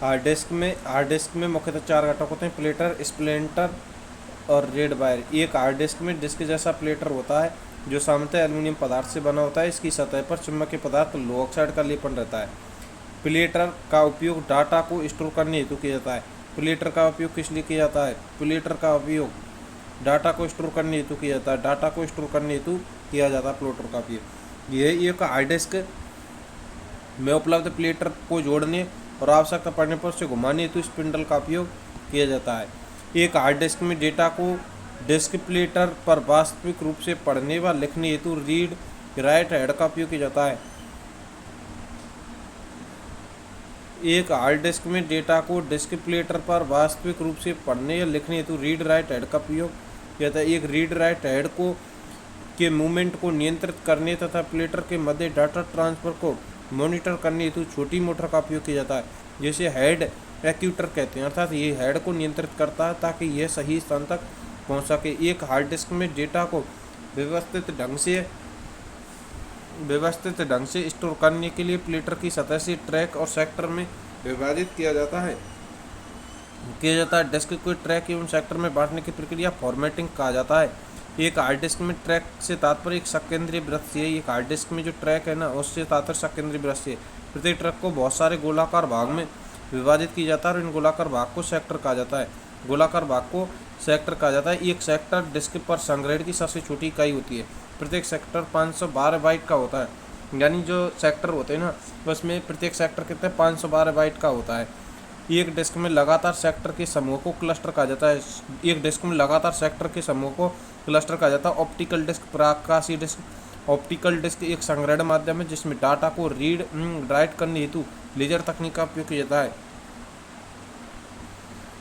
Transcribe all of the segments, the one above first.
Hard disk में मुख्यतः 4 घटक होते हैं: प्लेटर, स्प्लिंटर और रेड वायर। एक हार्ड डिस्क में डिस्क जैसा प्लेटर होता है जो सामान्यतः एल्यूमिनियम पदार्थ से बना होता है। इसकी सतह पर चुंबकीय पदार्थ लोह ऑक्साइड का लेपन रहता है। प्लेटर का उपयोग डाटा को स्टोर करने हेतु किया जाता है। प्लेटर का उपयोग किस लिए किया जाता है? प्लेटर का उपयोग डाटा को स्टोर करने हेतु किया जाता है। डाटा को स्टोर करने हेतु किया जाता है प्लेटर का उपयोग। यह एक हार्ड डिस्क में उपलब्ध प्लेटर को जोड़ने और आवश्यकता पड़ने पर उसे घुमाने हेतु स्पिंडल का उपयोग किया जाता है। एक हार्ड डिस्क में डेटा को डिस्क प्लेटर पर वास्तविक रूप से पढ़ने व लिखने हेतु रीड राइट हेड का उपयोग किया जाता है। एक हार्ड डिस्क में डेटा को डिस्क प्लेटर पर वास्तविक रूप से पढ़ने या लिखने हेतु रीड राइट हेड का उपयोग किया जाता है। एक रीड राइट हेड के मूवमेंट को नियंत्रित करने तथा प्लेटर के मध्य डाटा ट्रांसफर को मॉनिटर करने हेतु छोटी मोटर का उपयोग किया जाता है, जिसे हेड एक्यूटर कहते हैं। अर्थात ये हेड को नियंत्रित करता है ताकि यह सही स्थान तक पहुंच सके। एक हार्ड डिस्क में डेटा को व्यवस्थित ढंग से स्टोर करने के लिए प्लेटर की सतह से ट्रैक और सेक्टर में विभाजित किया जाता है। डिस्क को ट्रैक एवं सेक्टर में बांटने की प्रक्रिया फॉर्मेटिंग कहा जाता है। एक हार्ड डिस्क में ट्रैक से तात्पर्य एक संकेंद्रीय वृत्त से है। एक हार्ड डिस्क में जो ट्रैक है ना, उससे तात्पर्य संकेंद्रीय वृत्त से है। प्रत्येक ट्रैक को बहुत सारे गोलाकार भाग में विभाजित किया जाता है और इन गोलाकार भाग को सेक्टर कहा जाता है। एक सेक्टर डिस्क पर संग्रहण की सबसे छोटी इकाई होती है। प्रत्येक सेक्टर 512 बाइट का होता है। यानी जो सेक्टर होते हैं ना, उसमें प्रत्येक सेक्टर कितने 512 बाइट का होता है। एक डिस्क में लगातार सेक्टर के समूह को क्लस्टर कहा जाता है। ऑप्टिकल डिस्क, प्रकाशीय डिस्क। ऑप्टिकल डिस्क एक संग्रहण माध्यम है जिसमें डाटा को रीड राइट करने हेतु लेजर तकनीक का उपयोग किया जाता है।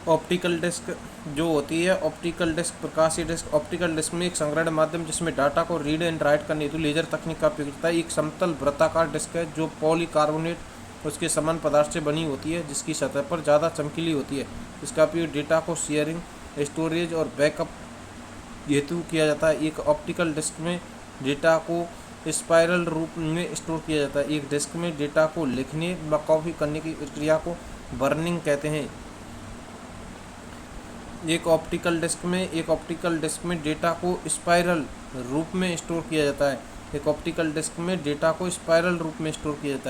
ऑप्टिकल डिस्क जो होती है, ऑप्टिकल डिस्क, प्रकाशीय डिस्क। ऑप्टिकल डिस्क में एक संग्रहण माध्यम जिसमें डाटा को रीड एंड राइट करने हेतु लेजर तकनीक का उपयोग होता है। एक समतल वृत्ताकार डिस्क है जो पॉलीकार्बोनेट उसके समान पदार्थ से बनी होती है, जिसकी सतह पर ज़्यादा चमकीली होती है। इसका उपयोग डेटा को शेयरिंग, स्टोरेज और बैकअप हेतु किया जाता है। एक ऑप्टिकल डिस्क में डेटा को स्पाइरल रूप में स्टोर किया जाता है। एक डिस्क में डेटा को लिखने व कॉपी करने की प्रक्रिया को बर्निंग कहते हैं। एक ऑप्टिकल डिस्क में डेटा को स्पाइरल रूप में स्टोर किया जाता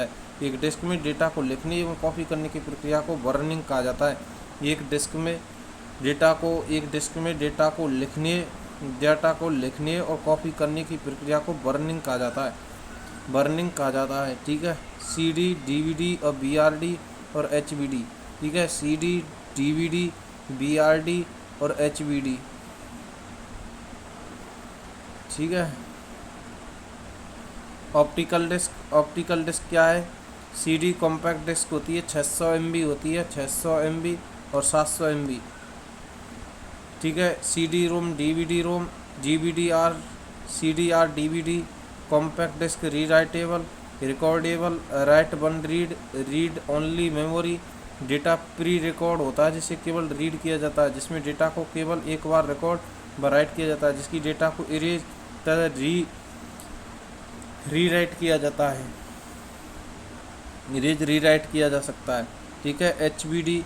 है। एक डिस्क में डेटा को लिखने एवं कॉपी करने की प्रक्रिया को बर्निंग कहा जाता है। एक डिस्क में डेटा को लिखने और कॉपी करने की प्रक्रिया को बर्निंग कहा जाता है। ठीक है। CD, DVD और BRD और HBD। ठीक है। CD, DVD, BRD और HBD। ठीक है। ऑप्टिकल डिस्क क्या है? CD कॉम्पैक्ट डिस्क होती है, 600 MB होती है, 600 MB और 700 MB। ठीक है। CD-ROM, DVD-ROM, GBDR, CDR, DVD compact disc rewritable, recordable, write one read only memory. Data pre record होता है जिसे केवल रीड किया जाता है, जिसमें डेटा को केवल एक बार रिकॉर्ड व राइट किया जाता है, जिसकी डेटा को इरेज तथा रीराइट किया जाता है, रीराइट किया जा सकता है। ठीक है। HBD,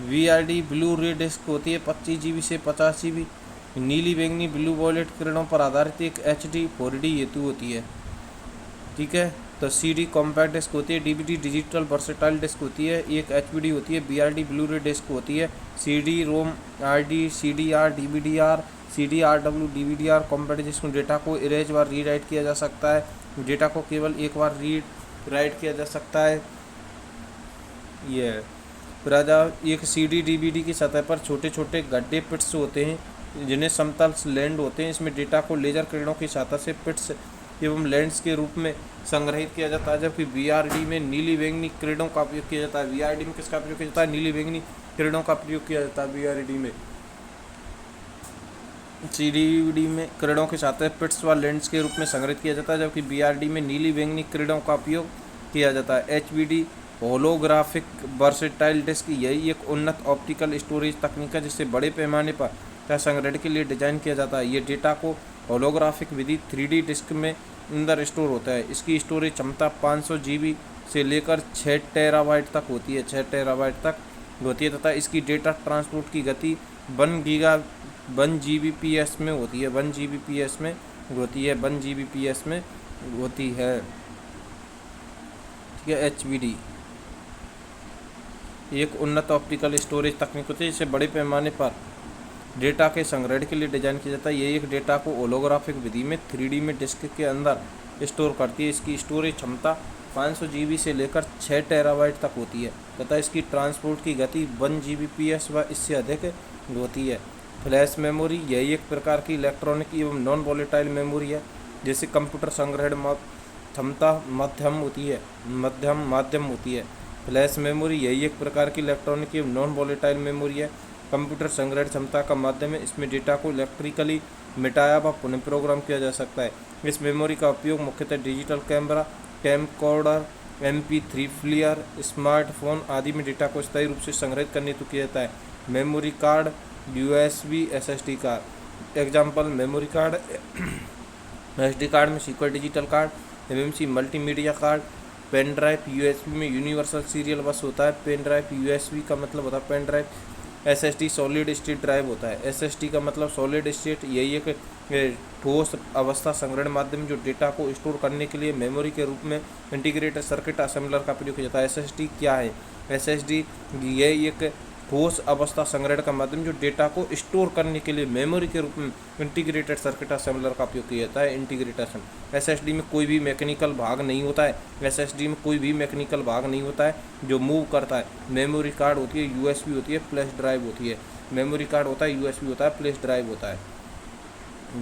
VRD ब्लू रे डिस्क होती है, 25 GB से 50 GB। नीली बैंगनी ब्लू वॉयलेट किरणों पर आधारित एक HD 4D हेतु होती है। ठीक है। तो CD कॉम्पैक्ट डिस्क होती है, DVD डिजिटल वर्सेटाइल डिस्क होती है, एक HBD होती है, BRD ब्लू रे डिस्क होती है, CD-ROM, RD, CDR, DVDR, CDRW, DVDR compact disc में डेटा को इरेज व रीराइट किया जा सकता है, डेटा को केवल एक बार रीड राइट किया जा सकता है। ये एक CD DVD की सतह पर छोटे छोटे गड्ढे पिट्स होते हैं जिन्हें समतल लैंड होते हैं। इसमें डेटा को लेजर किरणों की सहायता से पिट्स एवं लैंड्स के रूप में संग्रहित किया जाता है, जबकि BRD में नीली बैंगनी किरणों का उपयोग किया जाता है। BRD में किसका उपयोग किया जाता है? नीली बैंगनी किरणों का प्रयोग किया जाता है BRD में। CD में किरणों के साथ पिट्स व लेंस के रूप में संग्रहित किया जाता है, जबकि BRD में नीली बैंगनी किरणों का उपयोग किया जाता है। HBD होलोग्राफिक वर्सेटाइल डिस्क, यही एक उन्नत ऑप्टिकल स्टोरेज तकनीक है जिससे बड़े पैमाने पर संग्रहण के लिए डिजाइन किया जाता है। ये डेटा को होलोग्राफिक विधि 3D डिस्क में अंदर स्टोर होता है। इसकी स्टोरेज क्षमता 500 GB से लेकर 6 टेराबाइट तक होती है, 6 टेराबाइट तक होती है, तथा इसकी डेटा ट्रांसपोर्ट की गति 1 जीबीपीएस में होती है, 1 जीबीपीएस में होती है, 1 जीबीपीएस में होती है। ठीक है, HBD एक उन्नत ऑप्टिकल स्टोरेज तकनीक होती है जिसे बड़े पैमाने पर डेटा के संग्रहण के लिए डिजाइन किया जाता है। ये एक डेटा को होलोग्राफिक विधि में 3D में डिस्क के अंदर स्टोर करती है। इसकी स्टोरेज क्षमता 500 GB से लेकर 6 टेराबाइट तक होती है तथा इसकी ट्रांसपोर्ट की गति 1 जीबीपीएस व इससे अधिक होती है। फ्लैश मेमोरी यह एक प्रकार की इलेक्ट्रॉनिक एवं नॉन वॉलेटाइल मेमोरी है जिसे कंप्यूटर संग्रहण क्षमता माध्यम होती है। फ्लैश मेमोरी यही एक प्रकार की इलेक्ट्रॉनिक एवं नॉन वॉलेटाइल मेमोरी है। कंप्यूटर संग्रहण क्षमता का माध्यम है। इसमें डेटा को इलेक्ट्रिकली मिटाया व पुनः प्रोग्राम किया जा सकता है। इस मेमोरी का उपयोग मुख्यतः digital camera, camcorder, MP3 player, smartphone आदि में डेटा को स्थायी रूप से संग्रहित करने हेतु किया जाता है। Memory card, USB, SSD card. Example memory card, SD card में secure digital card, MMC multimedia card, pen drive, USB में यूनिवर्सल सीरियल बस होता है। पेन ड्राइव, USB का मतलब होता है pen drive. SSD solid state drive होता है। SSD का मतलब सॉलिड स्टेट, यही एक ठोस अवस्था संग्रहण माध्यम जो डेटा को स्टोर करने के लिए मेमोरी के रूप में इंटीग्रेटेड सर्किट असेंबलर का प्रयोग किया जाता है। SSD क्या है? SSD यह एक ठोस अवस्था संग्रहण का माध्यम जो डेटा को स्टोर करने के लिए मेमोरी के रूप में इंटीग्रेटेड सर्किट असेंबलर का उपयोग किया जाता है। इंटीग्रेटेशन, SSD में कोई भी मैकेनिकल भाग नहीं होता है। SSD में कोई भी मैकेनिकल भाग नहीं होता है जो मूव करता है। मेमोरी कार्ड होती है, USB होती है, फ्लैश ड्राइव होती है। मेमोरी कार्ड होता है, USB होता है, फ्लैश ड्राइव होता है।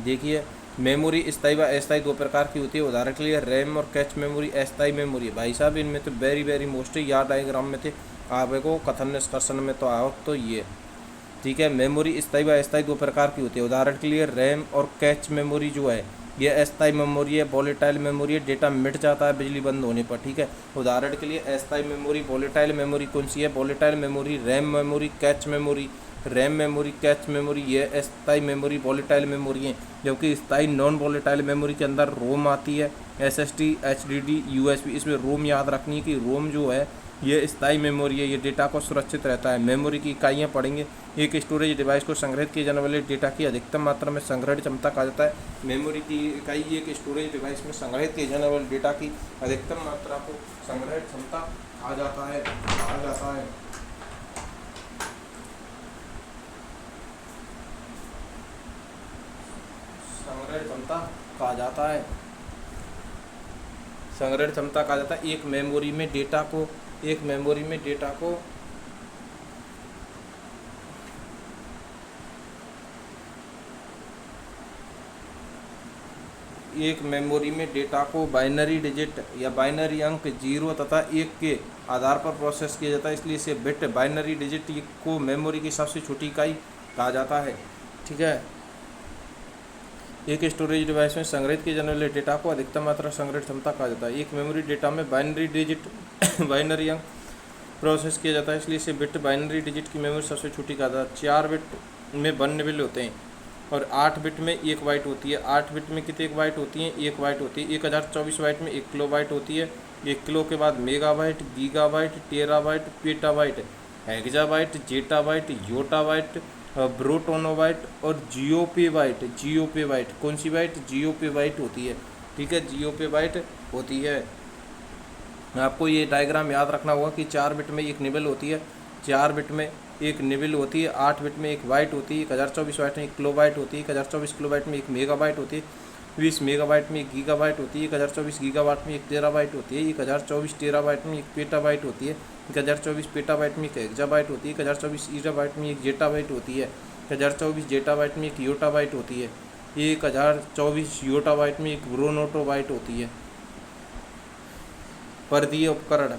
देखिए, मेमोरी स्थायी व अस्थायी दो प्रकार की होती है। उदाहरण के लिए रैम और कैच मेमोरी अस्थायी मेमोरी। भाई साहब इनमें तो वेरी मोस्ट या डायग्राम में थे, आपको कथन निष्कर्षण में तो आओ तो ये ठीक है। मेमोरी स्थायी व अस्थायी दो प्रकार की होती है। उदाहरण के लिए रैम और कैच मेमोरी जो है ये अस्थायी मेमोरी है, वॉलेटाइल मेमोरी है, डेटा मिट जाता है बिजली बंद होने पर। ठीक है, उदाहरण के लिए अस्थायी मेमोरी। वॉलेटाइल मेमोरी कौन सी है? Volatile memory RAM memory, cache memory. RAM memory, cache memory ये अस्थायी मेमोरी, वॉलेटाइल मेमोरी है। जबकि स्थायी नॉन वॉलेटाइल मेमोरी के अंदर रोम आती है, SSD, HDD, USB। इसमें रोम याद रखनी है कि रोम जो है ये स्थायी मेमोरी है, ये डेटा को सुरक्षित रहता है। मेमोरी की इकाइयाँ पढ़ेंगे। एक स्टोरेज डिवाइस को संग्रहित किए जाने वाले डेटा की अधिकतम मात्रा में संग्रहण क्षमता कहा जाता है। मेमोरी की इकाई एक स्टोरेज डिवाइस में संग्रहित किए जाने वाले डेटा की अधिकतम मात्रा को संग्रहण क्षमता कहा जाता है। संग्रहण क्षमता कहा जाता है। संग्रहण क्षमता कहा जाता है। एक मेमोरी में डेटा को एक मेमोरी में डेटा को बाइनरी डिजिट या बाइनरी अंक 0 तथा 1 के आधार पर प्रोसेस किया जाता है। इसलिए इसे बिट बाइनरी डिजिट को मेमोरी की सबसे छोटी इकाई कहा जाता है। ठीक है, एक स्टोरेज डिवाइस में संग्रहित किए जाने वाले डेटा को अधिकतम मात्रा संग्रहण क्षमता कहा जाता है। एक मेमोरी डेटा में बाइनरी डिजिट बाइनरी अंक प्रोसेस किया जाता है, इसलिए इसे बिट बाइनरी डिजिट की मेमोरी सबसे छोटी कहा जाता है। 4 बिट में 1 निबल होते हैं और 8 बिट में 1 बाइट होती है। 8 बिट में कितने बाइट होती हैं? 1 बाइट होती है। 1024 बाइट में 1 किलो बाइट होती है। 1 किलो के बाद megabyte, gigabyte, terabyte, petabyte, exabyte, zettabyte, yottabyte, brontobyte और जियोपेबाइट। कौन सी बाइट? जियोपेबाइट होती है। ठीक है, जियोपेबाइट होती है। आपको ये डायग्राम याद रखना होगा कि 4 बिट में 1 निबल होती है, 4 बिट में 1 निबल होती है, 8 बिट में 1 बाइट होती है, 1024 बाइट में 1 किलोबाइट होती है, 1024 किलोबाइट में 1 मेगाबाइट होती है, 20 मेगाबाइट में 1 गीगाबाइट होती है, 1024 गीगाबाइट में 1 टेराबाइट होती है, 1024 टेराबाइट में 1 पेटाबाइट होती है, 1024 पेटाबाइट में 1 हेक्साबाइट होती है, 1024 ईटाबाइट में 1 जेटाबाइट होती है, 1024 जेटाबाइट में 1 योटाबाइट होती है, 1024 योटाबाइट में 1 ब्रोनोटोबाइट होती है। परिधीय उपकरण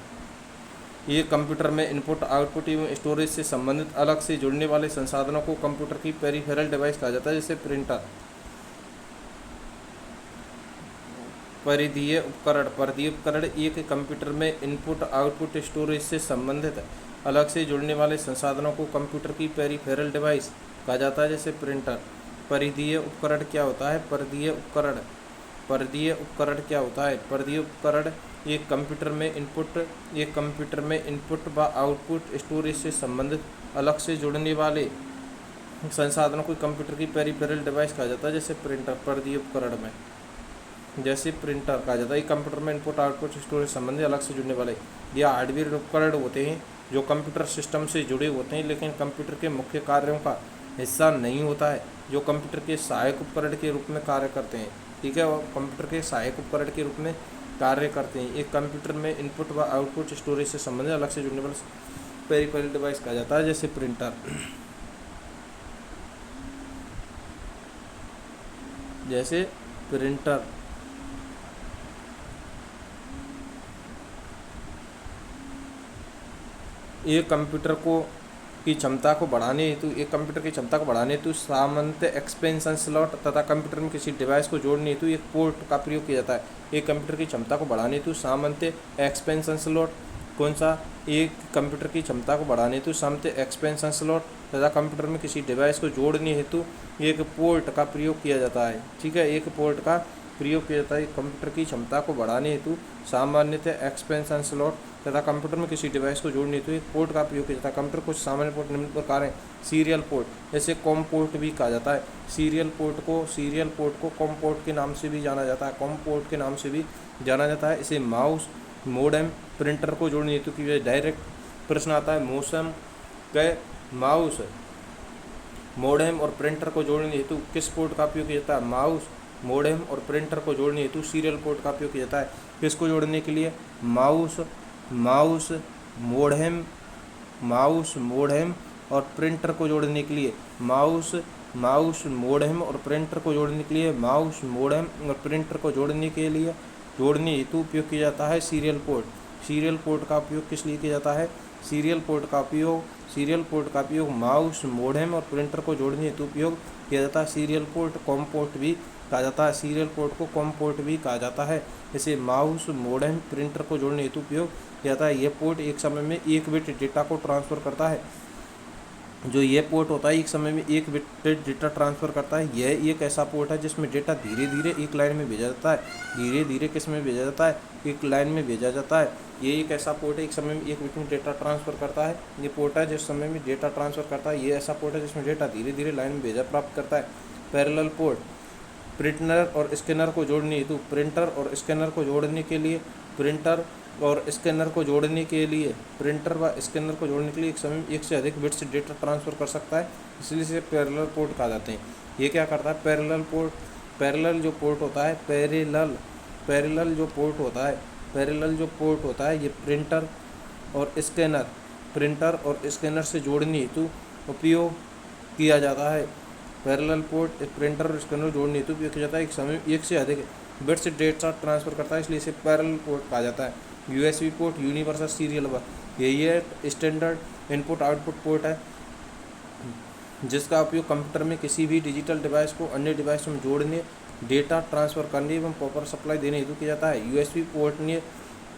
ये कंप्यूटर में इनपुट, आउटपुट एवं स्टोरेज से संबंधित अलग से जुड़ने वाले संसाधनों को कंप्यूटर की पेरिफेरल डिवाइस कहा जाता है, जैसे प्रिंटर। परिधीय उपकरण एक कंप्यूटर में इनपुट, आउटपुट, स्टोरेज से संबंधित अलग से जुड़ने वाले संसाधनों को कंप्यूटर की पेरिफेरल डिवाइस कहा जाता है, जैसे प्रिंटर। परिधीय उपकरण क्या होता है? परिधीय उपकरण क्या होता है? परिधीय उपकरण एक कंप्यूटर में इनपुट व आउटपुट स्टोरेज से संबंधित अलग से जुड़ने वाले संसाधनों को कंप्यूटर की पेरिफेरल डिवाइस कहा जाता है। जैसे प्रिंटर, परिधीय उपकरण में जैसे प्रिंटर कहा जाता है। कंप्यूटर में इनपुट आउटपुट स्टोरेज संबंधी अलग से जुड़ने वाले या हार्डवेयर उपकरण होते हैं जो कंप्यूटर सिस्टम से जुड़े होते हैं लेकिन कंप्यूटर के मुख्य कार्यों का हिस्सा नहीं होता है, जो कंप्यूटर के सहायक उपकरण के रूप में कार्य करते हैं। ठीक है, और कंप्यूटर के सहायक उपकरण के रूप में कार्य करते हैं। एक कंप्यूटर में इनपुट व आउटपुट स्टोरेज से संबंधित अलग से जुड़ने वाले पेरिफेरल डिवाइस कहा जाता है। जैसे प्रिंटर, एक कंप्यूटर की क्षमता को बढ़ाने हेतु सामान्य एक्सपेंशन स्लॉट तथा कंप्यूटर में किसी डिवाइस को जोड़ने हेतु एक पोर्ट का प्रयोग किया जाता है। एक कंप्यूटर की क्षमता को बढ़ाने हेतु सामान्य एक्सपेंशन स्लॉट कौन सा? एक कंप्यूटर की क्षमता को बढ़ाने हेतु सामान्य एक्सपेंशन स्लॉट तथा कंप्यूटर में किसी डिवाइस को जोड़ने हेतु एक पोर्ट का प्रयोग किया जाता है। ठीक है, एक पोर्ट का प्रयोग किया जाता है। कंप्यूटर की क्षमता को बढ़ाने हेतु सामान्यतः एक्सपेंशन स्लॉट तथा कंप्यूटर में किसी डिवाइस को जोड़ने हेतु एक पोर्ट का प्रयोग किया जाता है। कंप्यूटर कुछ सामान्य पोर्ट निम्न प्रकार हैं। सीरियल पोर्ट, जैसे कॉम पोर्ट भी कहा जाता है। सीरियल पोर्ट को कॉम पोर्ट के नाम से भी जाना जाता है। कॉम पोर्ट के नाम से भी जाना जाता है। इसे माउस, मोडेम, प्रिंटर को जोड़ने हेतु की डायरेक्ट प्रश्न आता है। माउस, मोडेम और प्रिंटर को जोड़ने हेतु किस पोर्ट का उपयोग किया जाता है? माउस, मोडेम और प्रिंटर को जोड़ने हेतु सीरियल पोर्ट का उपयोग किया जाता है। किसको जोड़ने के लिए? माउस, मोडेम और प्रिंटर को जोड़ने के लिए माउस, मोडेम और प्रिंटर को जोड़ने के लिए माउस, मोडेम और प्रिंटर को जोड़ने हेतु उपयोग किया जाता है सीरियल पोर्ट। सीरियल पोर्ट का उपयोग किस लिए किया जाता है? सीरियल पोर्ट का उपयोग माउस, मोडेम और प्रिंटर को जोड़ने हेतु उपयोग किया जाता है। सीरियल पोर्ट कॉम पोर्ट भी कहा जाता है। सीरियल पोर्ट को कॉम पोर्ट भी कहा जाता है। इसे माउस, मोडेम, प्रिंटर को जोड़ने हेतु उपयोग किया जाता है। यह पोर्ट एक समय में 1 बिट डेटा को ट्रांसफ़र करता है। जो ये पोर्ट होता है एक समय में 1 बिट डेटा ट्रांसफ़र करता है। यह एक ऐसा पोर्ट है जिसमें डेटा धीरे धीरे एक लाइन में भेजा जाता है। धीरे धीरे किस में भेजा जाता है? एक लाइन में भेजा जाता है। ये एक ऐसा पोर्ट है एक समय में 1 बिट में डेटा ट्रांसफ़र करता है। ये पोर्ट है जिस समय में डेटा ट्रांसफ़र करता है। ये ऐसा पोर्ट है जिसमें डेटा धीरे धीरे लाइन में भेजा प्राप्त करता है। पैरेलल पोर्ट, प्रिंटर और स्कैनर को जोड़ने हेतु प्रिंटर और स्कैनर को जोड़ने के लिए एक समय में 1 से अधिक बिट्स डेटा ट्रांसफ़र कर सकता है, इसलिए इसे पैरेलल पोर्ट कहा जाते हैं। ये क्या करता है? पैरेलल जो पोर्ट होता है ये प्रिंटर और स्कैनर से जोड़ने हेतु उपयोग किया जाता है। पैरेलल पोर्ट प्रिंटर और स्कैनर जोड़ने हेतु उपयोग किया जाता है। एक समय में 1 से अधिक बिट्स डेटा ट्रांसफ़र करता है, इसलिए इसे पैरेलल पोर्ट कहा जाता है। USB पोर्ट, यूनिवर्सल सीरियल बस, यही स्टैंडर्ड इनपुट आउटपुट पोर्ट है जिसका उपयोग कंप्यूटर में किसी भी डिजिटल डिवाइस को अन्य डिवाइस में जोड़ने, डेटा ट्रांसफ़र करने एवं पावर सप्लाई देने हेतु किया जाता है। USB पोर्ट ने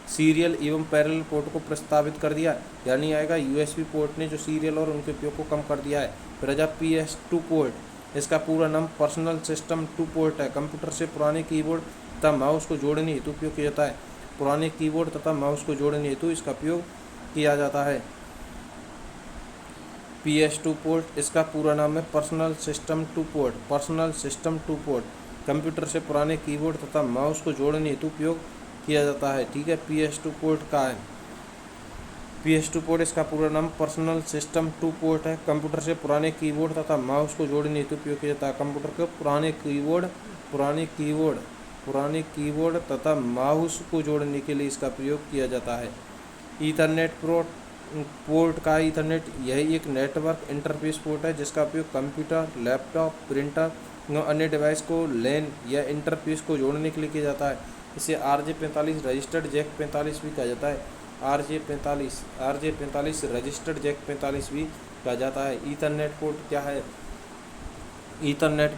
सीरियल एवं पैरेलल पोर्ट को प्रस्तावित कर दिया, यानी आएगा USB पोर्ट ने जो सीरियल और उनके उपयोग को कम कर दिया है। फिर आ PS2 पोर्ट, इसका पूरा नाम पर्सनल सिस्टम 2 पोर्ट है। कंप्यूटर से पुराने कीबोर्ड तथा माउस को जोड़ने हेतु उपयोग किया जाता है। पुराने कीबोर्ड तथा माउस को जोड़ने हेतु इसका उपयोग किया जाता है। PS2 पोर्ट, इसका पूरा नाम है पर्सनल सिस्टम 2 पोर्ट। कंप्यूटर से पुराने कीबोर्ड तथा माउस को जोड़ने हेतु उपयोग किया जाता है। ठीक है, PS2 पोर्ट का है। PS2 पोर्ट, इसका पूरा नाम पर्सनल सिस्टम 2 पोर्ट है। कंप्यूटर से पुराने कीबोर्ड तथा माउस को जोड़ने हेतु उपयोग किया जाता है। कंप्यूटर के पुराने कीबोर्ड तथा माउस को जोड़ने के लिए इसका प्रयोग किया जाता है। ईथरनेट पोर्ट का यही एक नेटवर्क इंटरफेस पोर्ट है जिसका उपयोग कंप्यूटर, लैपटॉप, प्रिंटर और अन्य डिवाइस को लैन या इंटरफेस को जोड़ने के लिए किया जाता है। इसे RJ45 रजिस्टर्ड जैक 45 भी कहा जाता है। RJ45 रजिस्टर्ड जैक 45 भी कहा जाता है। ईथरनेट पोर्ट क्या है? ईथरनेट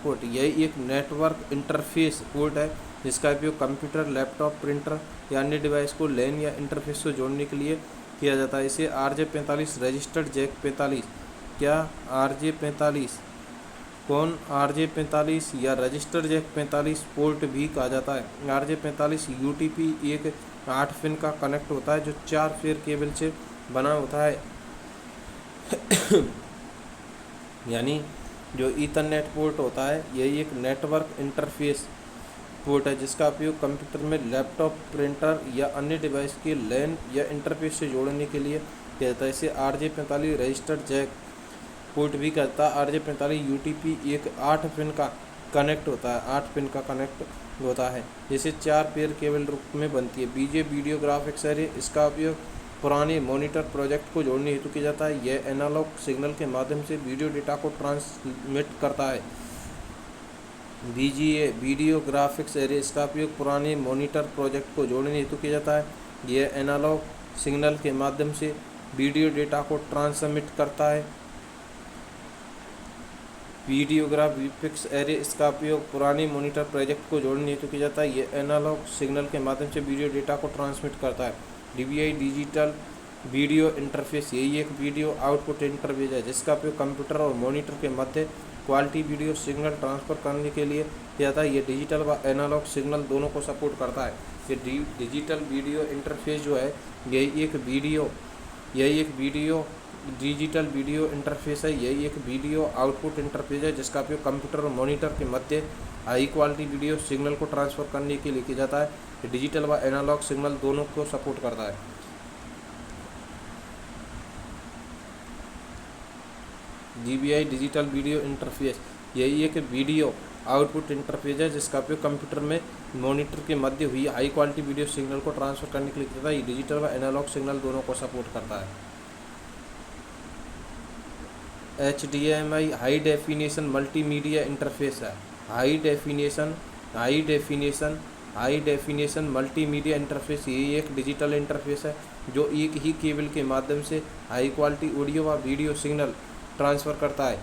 पोर्ट यही एक नेटवर्क इंटरफेस पोर्ट है जिसका उपयोग कंप्यूटर, लैपटॉप, प्रिंटर या अन्य डिवाइस को लैन या इंटरफेस से जोड़ने के लिए किया जाता है। इसे RJ45 रजिस्टर्ड जैक 45 RJ45 कौन RJ45 या रजिस्टर जैक 45 पोर्ट भी कहा जाता है। RJ45 UTP एक 8 पिन का कनेक्ट होता है जो 4 फेयर केबल से बना होता है यानी जो ईथरनेट पोर्ट होता है यही एक नेटवर्क इंटरफेस पोर्ट है जिसका उपयोग कंप्यूटर में लैपटॉप, प्रिंटर या अन्य डिवाइस के लैन या इंटरफेस से जोड़ने के लिए किया जाता है। इसे RJ45 रजिस्टर्ड जैक पोर्ट भी कहता है। RJ45 UTP एक 8 पिन का कनेक्ट होता है 8 पिन का कनेक्ट होता है जिसे 4 पेयर केबल रूप में बनती है। BJ वीडियो ग्राफिक्स एरे, इसका उपयोग पुराने मॉनिटर प्रोजेक्ट को जोड़ने हेतु किया जाता है। यह एनालॉग सिग्नल के माध्यम से वीडियो डेटा को ट्रांसमिट करता है। VGA वीडियो ग्राफिक्स एरे, इसका उपयोग पुराने मॉनिटर प्रोजेक्ट को जोड़ने हेतु किया जाता है। यह एनालॉग सिग्नल के माध्यम से वीडियो डेटा को ट्रांसमिट करता है। वीडियो ग्राफिक्स एरे, इसका उपयोग पुराने मॉनिटर प्रोजेक्ट को जोड़ने हेतु किया जाता है। यह एनालॉग सिग्नल के माध्यम से वीडियो डेटा को ट्रांसमिट करता है। DVI डिजिटल वीडियो इंटरफेस, यही एक वीडियो आउटपुट इंटरफेस है जिसका उपयोग कंप्यूटर और मॉनिटर के मध्य क्वालिटी वीडियो सिग्नल ट्रांसफ़र करने के लिए किया जाता है। ये डिजिटल व एनालॉग सिग्नल दोनों को सपोर्ट करता है। ये डिजिटल वीडियो इंटरफेस जो है यही एक वीडियो डिजिटल वीडियो इंटरफेस है। यही एक वीडियो आउटपुट इंटरफेस है जिसका उपयोग कंप्यूटर और मॉनिटर के मध्य हाई क्वालिटी वीडियो सिग्नल को ट्रांसफ़र करने के लिए किया जाता है। ये डिजिटल व एनालॉग सिग्नल दोनों को सपोर्ट करता है। DVI डिजिटल वीडियो इंटरफेस, यही एक वीडियो आउटपुट इंटरफेस है जिसका उपयोग कंप्यूटर में मॉनिटर के मध्य हुई हाई क्वालिटी वीडियो सिग्नल को ट्रांसफ़र करने के लिए किया जाता है। ये डिजिटल व एनालॉग सिग्नल दोनों को सपोर्ट करता है। HDMI high definition multimedia interface है। हाई डेफिनेशन मल्टीमीडिया इंटरफेस, ये एक डिजिटल इंटरफेस है जो एक ही केबल के माध्यम से हाई क्वालिटी ऑडियो व वीडियो सिग्नल ट्रांसफ़र करता है।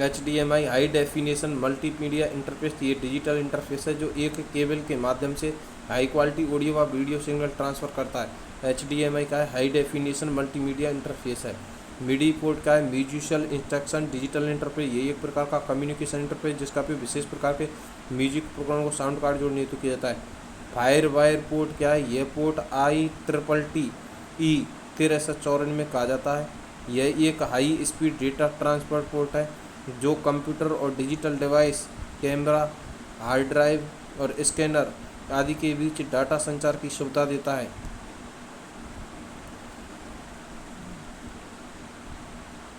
HDMI high definition multimedia interface, ये डिजिटल इंटरफेस है जो एक केबल के माध्यम से हाई क्वालिटी ऑडियो व वीडियो सिग्नल ट्रांसफ़र करता है। HDMI का है हाई डेफिनेशन मल्टीमीडिया इंटरफेस है। MIDI पोर्ट का है म्यूजिकल इंस्ट्रक्शन डिजिटल इंटरफेस, ये एक प्रकार का कम्युनिकेशन इंटरफेस जिसका उपयोग विशेष प्रकार के म्यूजिक प्रोग्राम को साउंड कार्ड जोड़ने हेतु किया जाता है। फायर वायर पोर्ट क्या है, यह पोर्ट IEEE 1394 में कहा जाता है। यह एक high speed data transfer port है जो कंप्यूटर और digital device, camera, hard drive और स्कैनर आदि के बीच डाटा संचार की सुविधा देता है।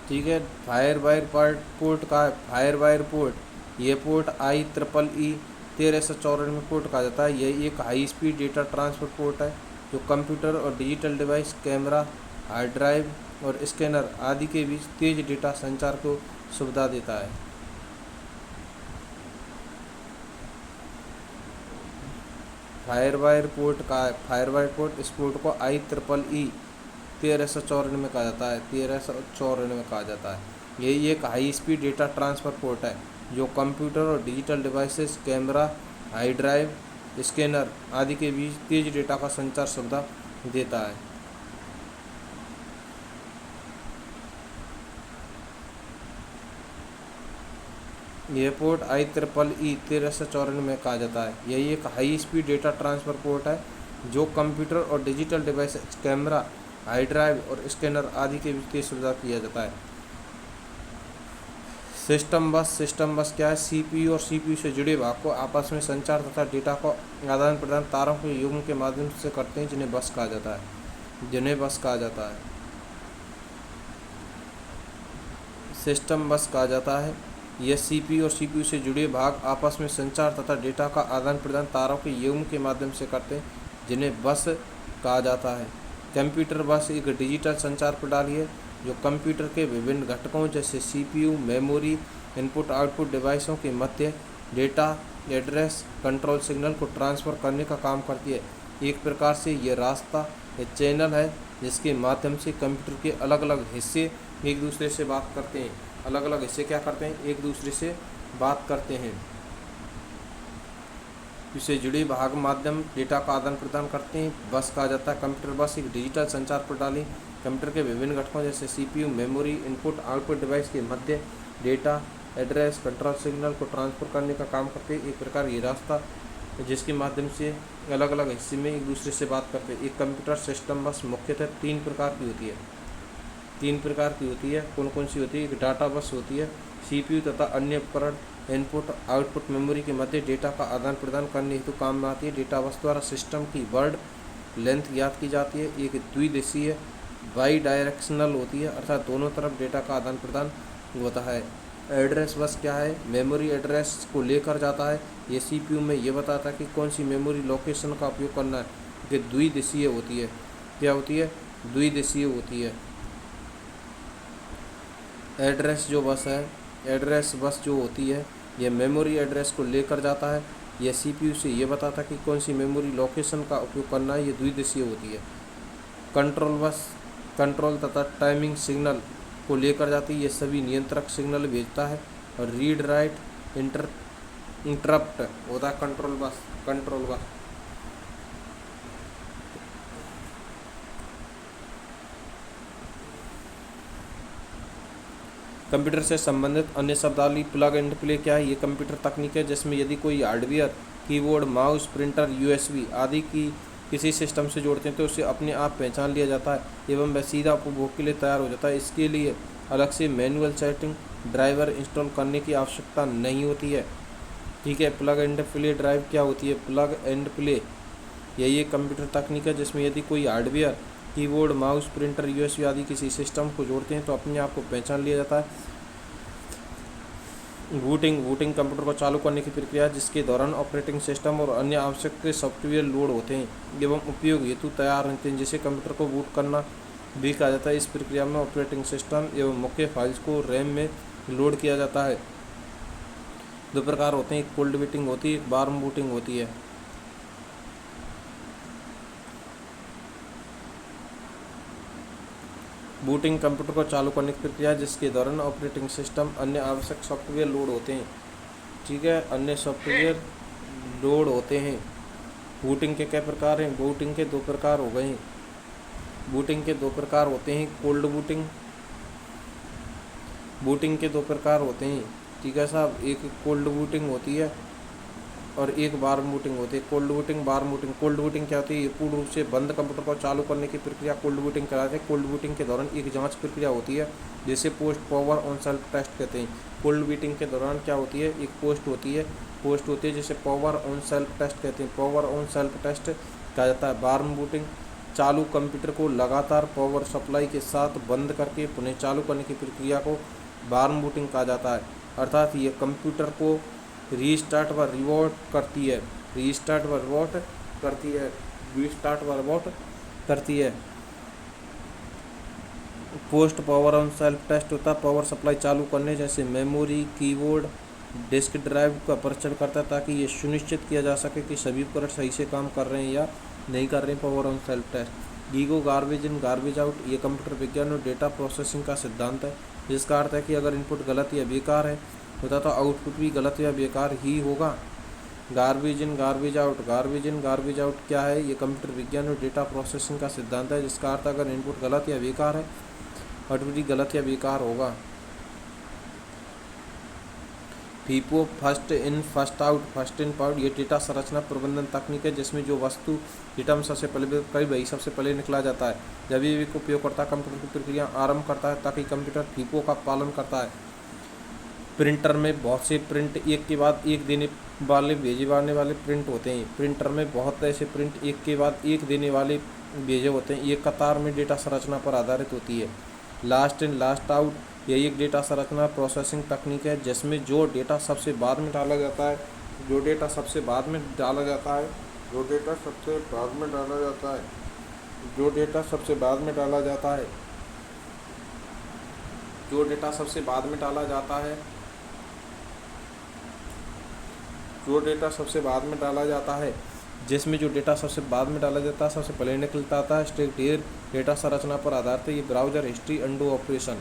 ठीक है। फायर वायर पोर्ट का है फायर वायर पोर्ट, ये पोर्ट IEEE 1394 में पोर्ट कहा जाता है। यह एक high speed data transfer port है जो कंप्यूटर और digital device, camera, hard drive और स्कैनर आदि के बीच तेज डेटा संचार को सुविधा देता है। फायर वायर पोर्ट का है फायर वायर पोर्ट, इस पोर्ट को IEEE 1394 में कहा जाता है 1394 में कहा जाता है। यही एक high speed data transfer port है जो कंप्यूटर और digital devices, camera, hard drive, scanner आदि के बीच तेज डेटा का संचार सुविधा देता है। यह पोर्ट IEEE 1394 में कहा जाता है। यही एक high speed data transfer port है जो कंप्यूटर और digital device, camera, hard drive और स्कैनर आदि के बीच तेज सुविधा किया जाता है। सिस्टम बस क्या है, CPU और CPU से जुड़े भाग को आपस में संचार तथा डेटा को आदान प्रदान तारों के युग्म के माध्यम से करते हैं जिन्हें बस कहा जाता है। सिस्टम बस कहा जाता है। यह CPU और CPU से जुड़े भाग आपस में संचार तथा डेटा का आदान प्रदान तारों के युग्म के माध्यम से करते हैं जिन्हें बस कहा जाता है। कंप्यूटर बस एक डिजिटल संचार प्रणाली है जो कंप्यूटर के विभिन्न घटकों जैसे CPU, मेमोरी, इनपुट आउटपुट डिवाइसों के मध्य डेटा, एड्रेस, कंट्रोल सिग्नल को ट्रांसफ़र करने का काम करती है। एक प्रकार से ये रास्ता या चैनल है जिसके माध्यम से कंप्यूटर के अलग अलग हिस्से एक दूसरे से बात करते हैं। अलग अलग हिस्से क्या करते हैं, एक दूसरे से बात करते हैं। से जुड़े भाग माध्यम डेटा का आदान प्रदान करते हैं। बस कहा जाता है। कंप्यूटर बस एक डिजिटल संचार प्रणाली कंप्यूटर के विभिन्न घटकों जैसे CPU, memory, input output device के मध्य डेटा, एड्रेस, कंट्रोल सिग्नल को ट्रांसफर करने का काम करते हैं। एक प्रकार ये रास्ता जिसके माध्यम से अलग अलग हिस्से में एक दूसरे से बात करते हैं। एक कंप्यूटर सिस्टम बस मुख्यतः तीन प्रकार की होती है। कौन कौन सी होती है? एक डाटा बस होती है। सीपीयू तथा अन्य उपकरण इनपुट आउटपुट मेमोरी के मध्य डेटा का आदान प्रदान करने हेतु काम में आती है। डेटा बस द्वारा सिस्टम की वर्ड लेंथ ज्ञात की जाती है। एक द्विदिशीय बाई डायरेक्शनल होती है, अर्थात दोनों तरफ डेटा का आदान प्रदान होता है। एड्रेस बस क्या है? मेमोरी एड्रेस को लेकर जाता है। ये सीपीयू में ये बताता है कि कौन सी मेमोरी लोकेशन का उपयोग करना है। ये द्विदिशीय होती है। क्या होती है? द्विदिशीय होती है। एड्रेस बस जो होती है ये मेमोरी एड्रेस को लेकर जाता है। यह सीपीयू से ये बताता है कि कौन सी मेमोरी लोकेशन का उपयोग करना है। ये द्विदिशीय होती है। कंट्रोल बस कंट्रोल तथा टाइमिंग सिग्नल को लेकर जाती है। ये सभी नियंत्रक सिग्नल भेजता है। और रीड राइट इंटरप्ट होता है कंट्रोल बस। कंप्यूटर से संबंधित अन्य शब्दावली प्लग एंड प्ले क्या है? ये कंप्यूटर तकनीक है जिसमें यदि कोई hardware, keyboard, mouse, printer, USB आदि की किसी सिस्टम से जोड़ते हैं तो उसे अपने आप पहचान लिया जाता है एवं वह सीधा उपभोग के लिए तैयार हो जाता है। इसके लिए अलग से मैनुअल सेटिंग ड्राइवर इंस्टॉल करने की आवश्यकता नहीं होती है। ठीक है। प्लग एंड प्ले ड्राइव क्या होती है? प्लग एंड प्ले यही एक कंप्यूटर तकनीक है जिसमें यदि कोई hardware, keyboard, mouse, printer, USB आदि किसी सिस्टम को जोड़ते हैं तो अपने आप को पहचान लिया जाता है। बूटिंग कंप्यूटर को चालू करने की प्रक्रिया जिसके दौरान ऑपरेटिंग सिस्टम और अन्य आवश्यक सॉफ्टवेयर लोड होते हैं एवं उपयोग हेतु तैयार रहते हैं, जिसे कंप्यूटर को बूट करना भी कहा जाता है। इस प्रक्रिया में ऑपरेटिंग सिस्टम एवं मुख्य फाइल्स को रैम में लोड किया जाता है। दो प्रकार होते हैं, एक कोल्ड बूटिंग होती है, एक वार्म बूटिंग होती है। बूटिंग कंप्यूटर को चालू करने की प्रक्रिया जिसके दौरान ऑपरेटिंग सिस्टम अन्य आवश्यक सॉफ्टवेयर लोड होते हैं। ठीक है। अन्य सॉफ्टवेयर लोड होते हैं। बूटिंग के क्या प्रकार हैं? बूटिंग के दो प्रकार हो गए हैं। बूटिंग के दो प्रकार होते हैं। कोल्ड बूटिंग के दो प्रकार होते हैं। ठीक है साहब। एक कोल्ड बूटिंग होती है और एक वार्म बूटिंग होती है। Cold booting, warm booting. Cold booting क्या होती है? ये पूर्ण रूप से बंद कंप्यूटर को चालू करने की प्रक्रिया कोल्ड बूटिंग कराते हैं। कोल्ड बूटिंग के दौरान एक जांच प्रक्रिया होती है जिसे post power on self test कहते हैं। कोल्ड बूटिंग के दौरान क्या होती है? एक पोस्ट होती है जिसे पावर ऑन सेल्फ टेस्ट कहते हैं। पावर ऑन सेल्फ टेस्ट कहा जाता है। वार्म बूटिंग चालू कंप्यूटर को लगातार पावर सप्लाई के साथ बंद करके पुनः चालू करने की प्रक्रिया को वार्म बूटिंग कहा जाता है। अर्थात ये कंप्यूटर को रीस्टार्ट व रिवोट करती है। Post power on self test होता है पावर सप्लाई चालू करने जैसे मेमोरी, कीबोर्ड, डिस्क ड्राइव का परीक्षण करता है ताकि ये सुनिश्चित किया जा सके कि सभी उपकरण सही से काम कर रहे हैं या नहीं कर रहे हैं। Power on self test. GIGO garbage in garbage out ये कंप्यूटर विज्ञान और डेटा प्रोसेसिंग का सिद्धांत है, जिसका अर्थ है कि अगर इनपुट गलत या बेकार है होता तो आउटपुट भी गलत या बेकार ही होगा। गार्बेज इन गार्बेज आउट क्या है? ये कंप्यूटर विज्ञान और डेटा प्रोसेसिंग का सिद्धांत है, जिसका अर्थ अगर इनपुट गलत या बेकार है आउटपुट भी गलत या बेकार होगा। FIFO first in first out ये डेटा संरचना प्रबंधन तकनीक है जिसमें जो वस्तु डेटा में सबसे पहले निकला जाता है। जब भी एक उपयोगकर्ता कंप्यूटर की प्रक्रिया आरंभ करता है ताकि कंप्यूटर फीफो का पालन करता है। प्रिंटर में बहुत से प्रिंट एक के बाद एक देने वाले भेजे जाने वाले प्रिंट होते हैं। प्रिंटर में बहुत ऐसे प्रिंट एक के बाद एक देने वाले भेजे होते हैं। ये कतार में डेटा संरचना पर आधारित होती है। लास्ट इन लास्ट आउट यह एक डेटा संरचना प्रोसेसिंग तकनीक है जिसमें जो डेटा सबसे बाद में डाला जाता है सबसे पहले निकलता आता है स्टैक ढेर डेटा संरचना पर आधारित है। ये browser history undo operation.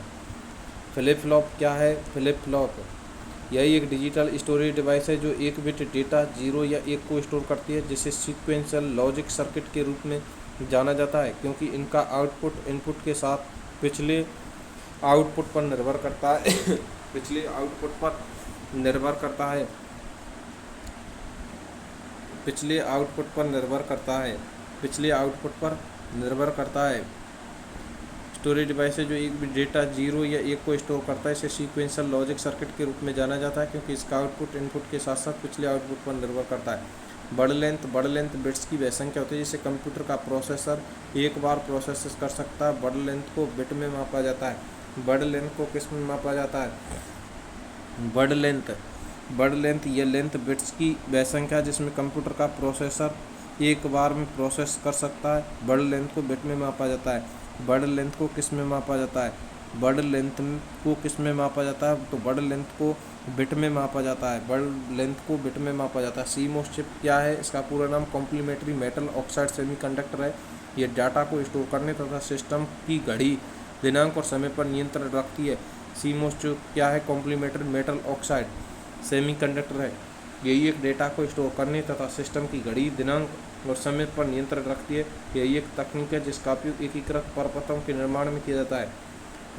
Flip flop क्या है? फ्लिप यह एक डिजिटल स्टोरेज डिवाइस है जो एक बिट डेटा 0 या 1 को स्टोर करती है, जिसे सीक्वेंशियल लॉजिक सर्किट के रूप में जाना जाता है, क्योंकि इनका आउटपुट इनपुट के साथ पिछले आउटपुट पर निर्भर करता है पिछले आउटपुट पर निर्भर करता है पिछले आउटपुट पर निर्भर करता है पिछले आउटपुट पर निर्भर करता है। स्टोरेज डिवाइस है जो एक भी डेटा 0 या 1 को स्टोर करता है, इसे सीक्वेंशियल लॉजिक सर्किट के रूप में जाना जाता है, क्योंकि इसका आउटपुट इनपुट के साथ साथ पिछले आउटपुट पर निर्भर करता है। बड़ लेंथ बिट्स की वह संख्या होती है जिसे कंप्यूटर का प्रोसेसर एक बार प्रोसेस कर सकता है। बड़ लेंथ को बिट में मापा जाता है। बड़ लेंथ को किस में मापा जाता है? बड़ लेंथ ये लेंथ बिट्स की वह संख्या जिसमें कंप्यूटर का प्रोसेसर एक बार में प्रोसेस कर सकता है। बड़ लेंथ को बिट में मापा जाता है। बड़ लेंथ को किस में मापा जाता है? बड़ लेंथ को किस में मापा जाता है? तो बड़ लेंथ को बिट में मापा जाता है। बड़ लेंथ को बिट में मापा जाता है। सीमोस चिप क्या है? इसका पूरा नाम कॉम्प्लीमेंट्री मेटल ऑक्साइड सेमीकंडक्टर है। ये डाटा को स्टोर करने तथा सिस्टम की घड़ी, दिनांक और समय पर नियंत्रण रखती है। सीमोस चिप क्या है? कॉम्प्लीमेंट्री मेटल ऑक्साइड सेमीकंडक्टर है। यही एक डेटा को स्टोर करने तथा सिस्टम की घड़ी, दिनांक और समय पर नियंत्रण रखती है। यही एक तकनीक है जिसका उपयोग एकीकृत परपथों के निर्माण में किया जाता है।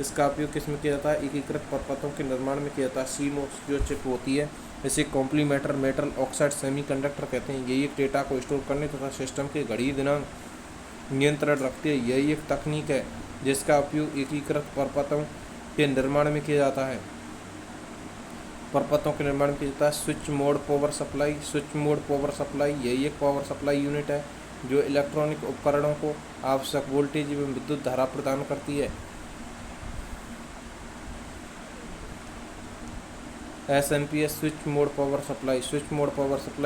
इसका उपयोग किस में किया जाता है? एकीकृत परपथों के निर्माण में किया जाता है। सीमोस जो चिप होती है इसे कॉम्प्लीमेंट्री मेटल ऑक्साइड सेमीकंडक्टर कहते हैं। यही एक डेटा को स्टोर करने तथा सिस्टम के घड़ी, दिनांक नियंत्रण रखती है। यही एक तकनीक है जिसका उपयोग एकीकृत परपथों के निर्माण में किया जाता है। परपथों के निर्माण में किया जाता है। स्विच मोड पावर सप्लाई यही एक पावर सप्लाई यूनिट है जो इलेक्ट्रॉनिक उपकरणों को आवश्यक वोल्टेज एवं विद्युत धारा प्रदान करती है। SMPS switch mode power supply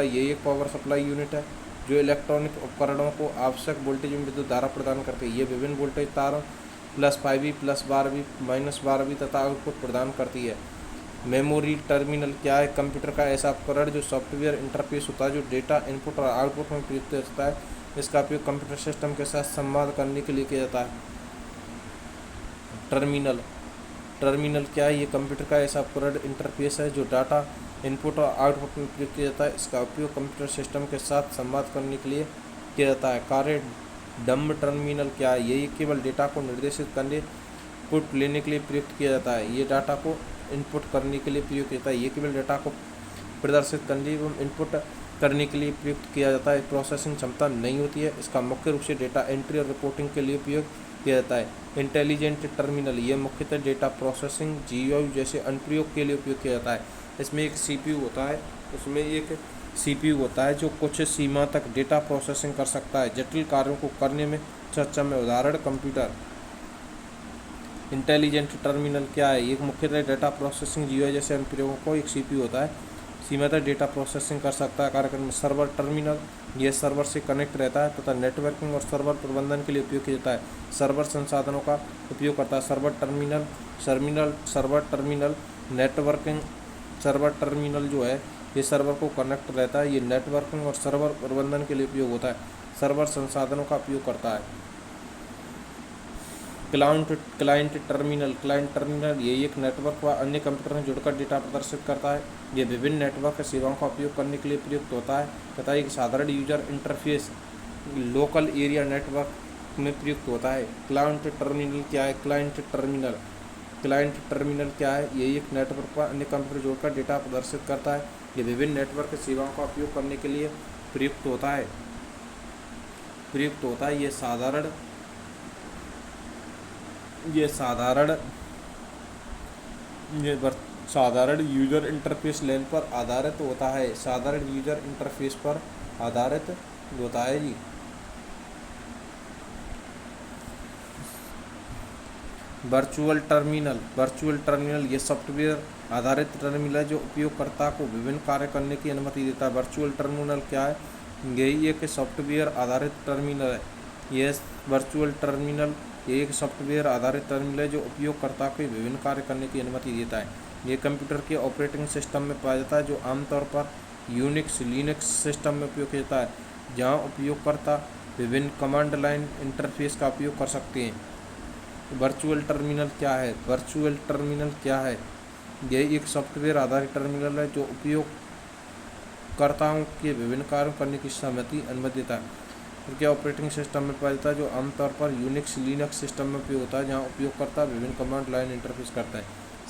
यही एक पावर सप्लाई यूनिट है जो इलेक्ट्रॉनिक उपकरणों को आवश्यक वोल्टेज एवं विद्युत धारा प्रदान करती है। ये विभिन्न वोल्टेज तारों +5V, +12V, -12V तथा आउटपुट प्रदान करती है। मेमोरी टर्मिनल क्या है? कंप्यूटर का ऐसा उपकरण जो सॉफ्टवेयर इंटरफेस होता है जो डेटा इनपुट और आउटपुट में प्रयुक्त होता है। इसका उपयोग कंप्यूटर सिस्टम के साथ संवाद करने के लिए किया जाता है। टर्मिनल क्या है? ये कंप्यूटर का ऐसा उपकरण इंटरफेस है जो डाटा इनपुट और आउटपुट में प्रयुक्त किया जाता है। इसका उपयोग कंप्यूटर सिस्टम के साथ संवाद करने के लिए किया जाता है। कार्य डम्ब टर्मिनल क्या है? यही केवल डेटा को निर्देशित करने, पुट लेने के लिए प्रयुक्त किया जाता है। ये डाटा को इनपुट करने के लिए प्रयुक्त किया जाता है। ये केवल डेटा को प्रदर्शित करने एवं इनपुट करने के लिए प्रयुक्त किया जाता है। प्रोसेसिंग क्षमता नहीं होती है। इसका मुख्य रूप से डेटा एंट्री और रिपोर्टिंग के लिए उपयोग किया जाता है। इंटेलिजेंट टर्मिनल ये मुख्यतः डेटा प्रोसेसिंग, GUI जैसे अनुप्रयोग के लिए उपयोग किया जाता है। इसमें एक CPU होता है जो कुछ सीमा तक डेटा प्रोसेसिंग कर सकता है, जटिल कार्यों को करने में सक्षम है। उदाहरण कंप्यूटर। इंटेलिजेंट टर्मिनल क्या है? एक मुख्यतः डेटा प्रोसेसिंग, GUI जैसे अनुप्रयोगों को एक CPU होता है, सीमा तक डेटा प्रोसेसिंग कर सकता है कार्यक्रम में। सर्वर टर्मिनल यह सर्वर से कनेक्ट रहता है तथा नेटवर्किंग और सर्वर प्रबंधन के लिए उपयोग किया जाता है। सर्वर संसाधनों का उपयोग करता है। Server terminal networking. Server terminal जो है ये सर्वर को कनेक्ट रहता है। ये नेटवर्किंग और सर्वर प्रबंधन के लिए उपयोग होता है। सर्वर संसाधनों का उपयोग करता है। क्लाइंट टर्मिनल ये एक नेटवर्क व अन्य कंप्यूटर में जुड़कर डेटा प्रदर्शित करता है। ये विभिन्न नेटवर्क सेवाओं का उपयोग करने के लिए प्रयुक्त होता है तथा एक साधारण user interface local area network में प्रयुक्त होता है। क्लाइंट टर्मिनल क्या है? क्लाइंट टर्मिनल क्या है? ये एक नेटवर्क पर अन्य कंप्यूटर जोड़कर डेटा प्रदर्शित करता है। ये विभिन्न नेटवर्क सेवाओं का उपयोग करने के लिए प्रयुक्त होता है। ये साधारण यूजर इंटरफेस लेन पर आधारित होता है। साधारण यूजर इंटरफेस पर आधारित होता है जी। वर्चुअल टर्मिनल ये सॉफ्टवेयर आधारित टर्मिनल है जो उपयोगकर्ता को विभिन्न कार्य करने की अनुमति देता है। वर्चुअल टर्मिनल क्या है? यही एक सॉफ्टवेयर आधारित टर्मिनल है। यह वर्चुअल टर्मिनल एक सॉफ्टवेयर आधारित टर्मिनल है जो उपयोगकर्ता को विभिन्न कार्य करने की अनुमति देता है। यह कंप्यूटर के ऑपरेटिंग सिस्टम में पाया जाता है जो आमतौर पर यूनिक्स लिनक्स सिस्टम में उपयोग किया जाता है, जहां उपयोगकर्ता विभिन्न कमांड लाइन इंटरफेस का उपयोग कर सकते हैं। वर्चुअल टर्मिनल क्या है? यह एक सॉफ्टवेयर आधारित टर्मिनल है जो उपयोगकर्ताओं के विभिन्न कार्यों करने की अनुमति देता है। फिर क्या ऑपरेटिंग सिस्टम में पाया जाता है, जो आमतौर पर यूनिक्स लिनक्स सिस्टम में उपयोग होता है, जहाँ उपयोगकर्ता विभिन्न कमांड लाइन इंटरफेस करता है।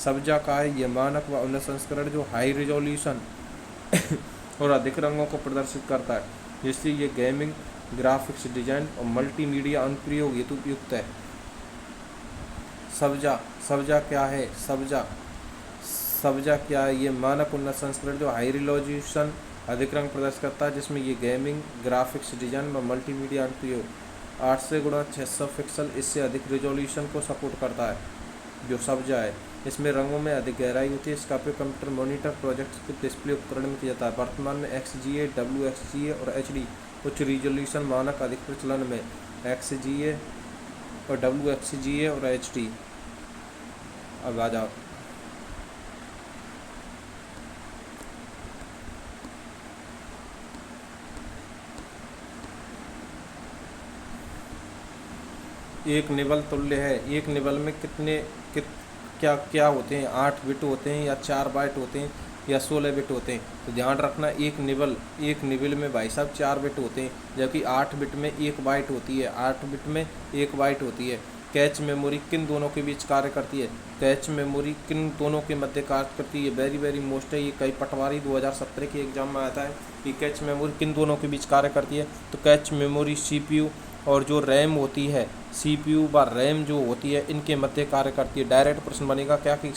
सब्जा का है यह मानक व उन्नत संस्करण जो हाई रिजोल्यूशन और अधिक रंगों को प्रदर्शित करता है, जिससे ये गेमिंग, ग्राफिक्स डिजाइन और मल्टीमीडिया अनुप्रयोग हेतु उपयुक्त है। सब्जा क्या है? सब्जा क्या है? ये मानक उन्नत संस्करण जो हाई रिजोल्यूशन अधिक रंग प्रदर्शित करता है, जिसमें ये गेमिंग, ग्राफिक्स डिजाइन व मल्टीमीडिया अनुप्रयोग 800x600 पिक्सल इससे अधिक रिजोल्यूशन को सपोर्ट करता है, जो सब्जा है। इसमें रंगों में अधिक गहराई होती है। इसका उपयोग कंप्यूटर मॉनिटर, प्रोजेक्ट्स के डिस्प्ले उपकरण में किया जाता है। वर्तमान में XGA, WXGA और HD उच्च रिजोल्यूशन मानक अधिक प्रचलन में। XGA और WXGA और HD। अब आ जाओ एक निबल तुल्य है। एक निबल में क्या क्या होते हैं? 8 बिट होते हैं या 4 बाइट होते हैं या 16 बिट होते हैं। तो ध्यान रखना, एक निबल में भाई साहब 4 बिट होते हैं, जबकि 8 बिट में 1 बाइट होती है। 8 बिट में 1 बाइट होती है। कैच मेमोरी किन दोनों के बीच कार्य करती है? कैच मेमोरी किन दोनों के मध्य कार्य करती है? वेरी वेरी मोस्ट है। ये कई पटवारी 2017 के एग्जाम में आता है कि कैच मेमोरी किन दोनों के बीच कार्य करती है। तो कैच मेमोरी CPU और जो रैम होती है, CPU व रैम जो होती है, इनके मध्य कार्य करती है। डायरेक्ट प्रश्न बनेगा क्या कि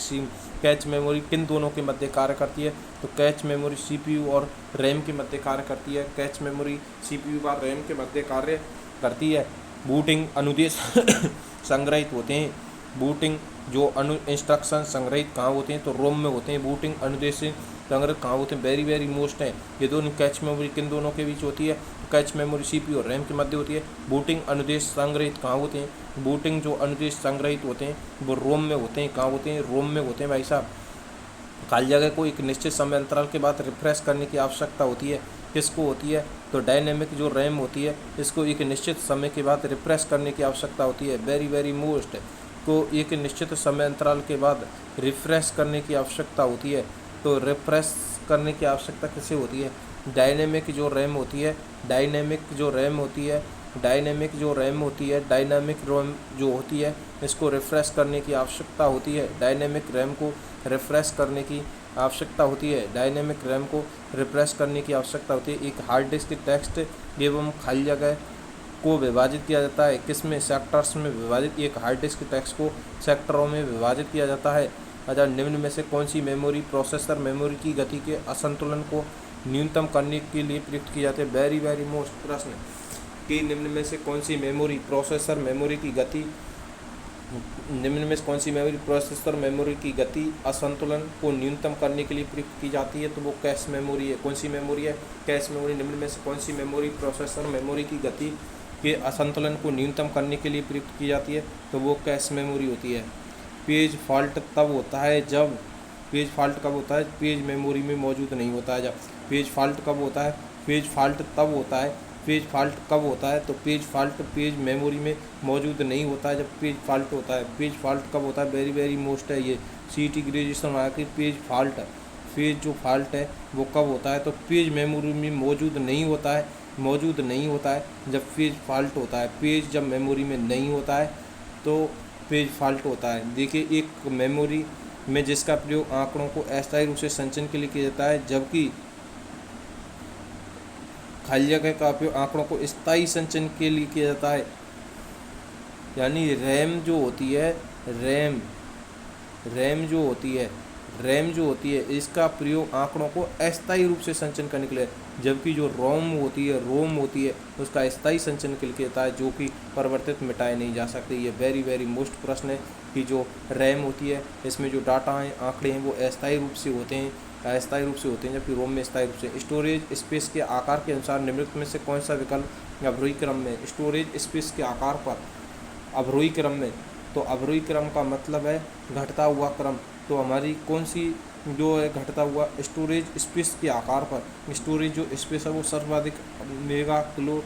कैच मेमोरी किन दोनों के मध्य कार्य करती है? तो कैच मेमोरी CPU और रैम के मध्य कार्य करती है। कैच मेमोरी CPU व रैम के मध्य कार्य करती है। बूटिंग अनुदेश संग्रहित होते हैं। बूटिंग जो इंस्ट्रक्शन संग्रहित कहाँ होते हैं? तो रोम में होते हैं। बूटिंग अनुदेश संग्रहित कहाँ होते हैं? वेरी वेरी मोस्ट है। ये दोनों कैच मेमोरी किन दोनों के बीच होती है? तो कैच मेमोरी CPU और रैम के मध्य होती है। बूटिंग अनुदेश संग्रहित कहाँ होते हैं? बूटिंग जो अनुदेश संग्रहित होते हैं वो रोम में होते हैं। कहाँ होते हैं? रोम में होते हैं भाई साहब। खाली जगह को एक निश्चित समय अंतराल के बाद रिफ्रेश करने की आवश्यकता होती है। किसको होती है? तो डायनेमिक जो रैम होती है, इसको एक निश्चित समय के बाद रिफ्रेश करने की आवश्यकता होती है। वेरी वेरी मोस्ट को एक निश्चित समय अंतराल के बाद रिफ्रेश करने की आवश्यकता होती है। तो रिफ्रेश करने की आवश्यकता किसे होती है? डायनेमिक जो रैम होती है, डायनेमिक रैम जो होती है, इसको रिफ्रेश करने की आवश्यकता होती है। डायनेमिक रैम को रिफ्रेश करने की आवश्यकता होती है। डायनेमिक रैम को रिफ्रेश करने की आवश्यकता होती है। एक हार्ड डिस्क टेक्स्ट एवं खाली जगह को विभाजित किया जाता है। किसमें? सेक्टर्स में विभाजित। एक हार्ड डिस्क टेक्स्ट को सेक्टरों में विभाजित किया जाता है। अच्छा, निम्न में से कौन सी मेमोरी प्रोसेसर मेमोरी की गति के असंतुलन को न्यूनतम करने के लिए प्रयुक्त की जाती है? वेरी वेरी मोस्ट प्रश्न कि निम्न में से कौन सी मेमोरी प्रोसेसर मेमोरी की गति असंतुलन को न्यूनतम करने के लिए प्रयुक्त की जाती है? तो वो कैश मेमोरी है। कौन सी मेमोरी है? Cache memory. निम्न में से कौन सी मेमोरी प्रोसेसर मेमोरी की गति के असंतुलन को न्यूनतम करने के लिए प्रयुक्त की जाती है? तो वो कैश मेमोरी होती है। पेज फॉल्ट कब होता है? पेज मेमोरी में मौजूद नहीं होता है। जब पेज फॉल्ट कब होता है? पेज फॉल्ट कब होता है? तो पेज फॉल्ट पेज मेमोरी में मौजूद नहीं होता है जब पेज फॉल्ट होता है। पेज फॉल्ट कब होता है? वेरी वेरी मोस्ट है। ये CT ग्रेजुएशन में आया कि पेज जो फॉल्ट है वो कब होता है? तो पेज मेमोरी में मौजूद नहीं होता है जब पेज फॉल्ट होता है। पेज जब मेमोरी में नहीं होता है तो पेज फॉल्ट होता है। देखिए, एक मेमोरी में जिसका प्रयोग आंकड़ों को अस्थायी रूप से संचयन के लिए किया जाता है, जबकि खाली जगह का उपयोग आंकड़ों को स्थायी संचयन के लिए किया जाता है। यानी रैम जो होती है इसका प्रयोग आंकड़ों को अस्थायी रूप से संचयन करने के लिए, जबकि जो रोम होती है उसका स्थायी संचयन के लिए किया जाता है, जो कि परिवर्तित मिटाए नहीं जा सकते। ये वेरी वेरी मोस्ट प्रश्न है कि जो रैम होती है इसमें जो डाटा हैं, आंकड़े हैं, वो अस्थायी रूप से होते हैं, जबकि रोम में स्थायी रूप से। स्टोरेज स्पेस के आकार के अनुसार निम्नलिखित में से कौन सा विकल्प अवरोही क्रम में? स्टोरेज स्पेस के आकार पर अवरोही क्रम में, तो अवरोही क्रम का मतलब है घटता हुआ क्रम। तो हमारी कौन सी जो है घटता हुआ? स्टोरेज स्पेस के आकार पर। स्टोरेज जो स्पेस है वो सर्वाधिक मेगा किलो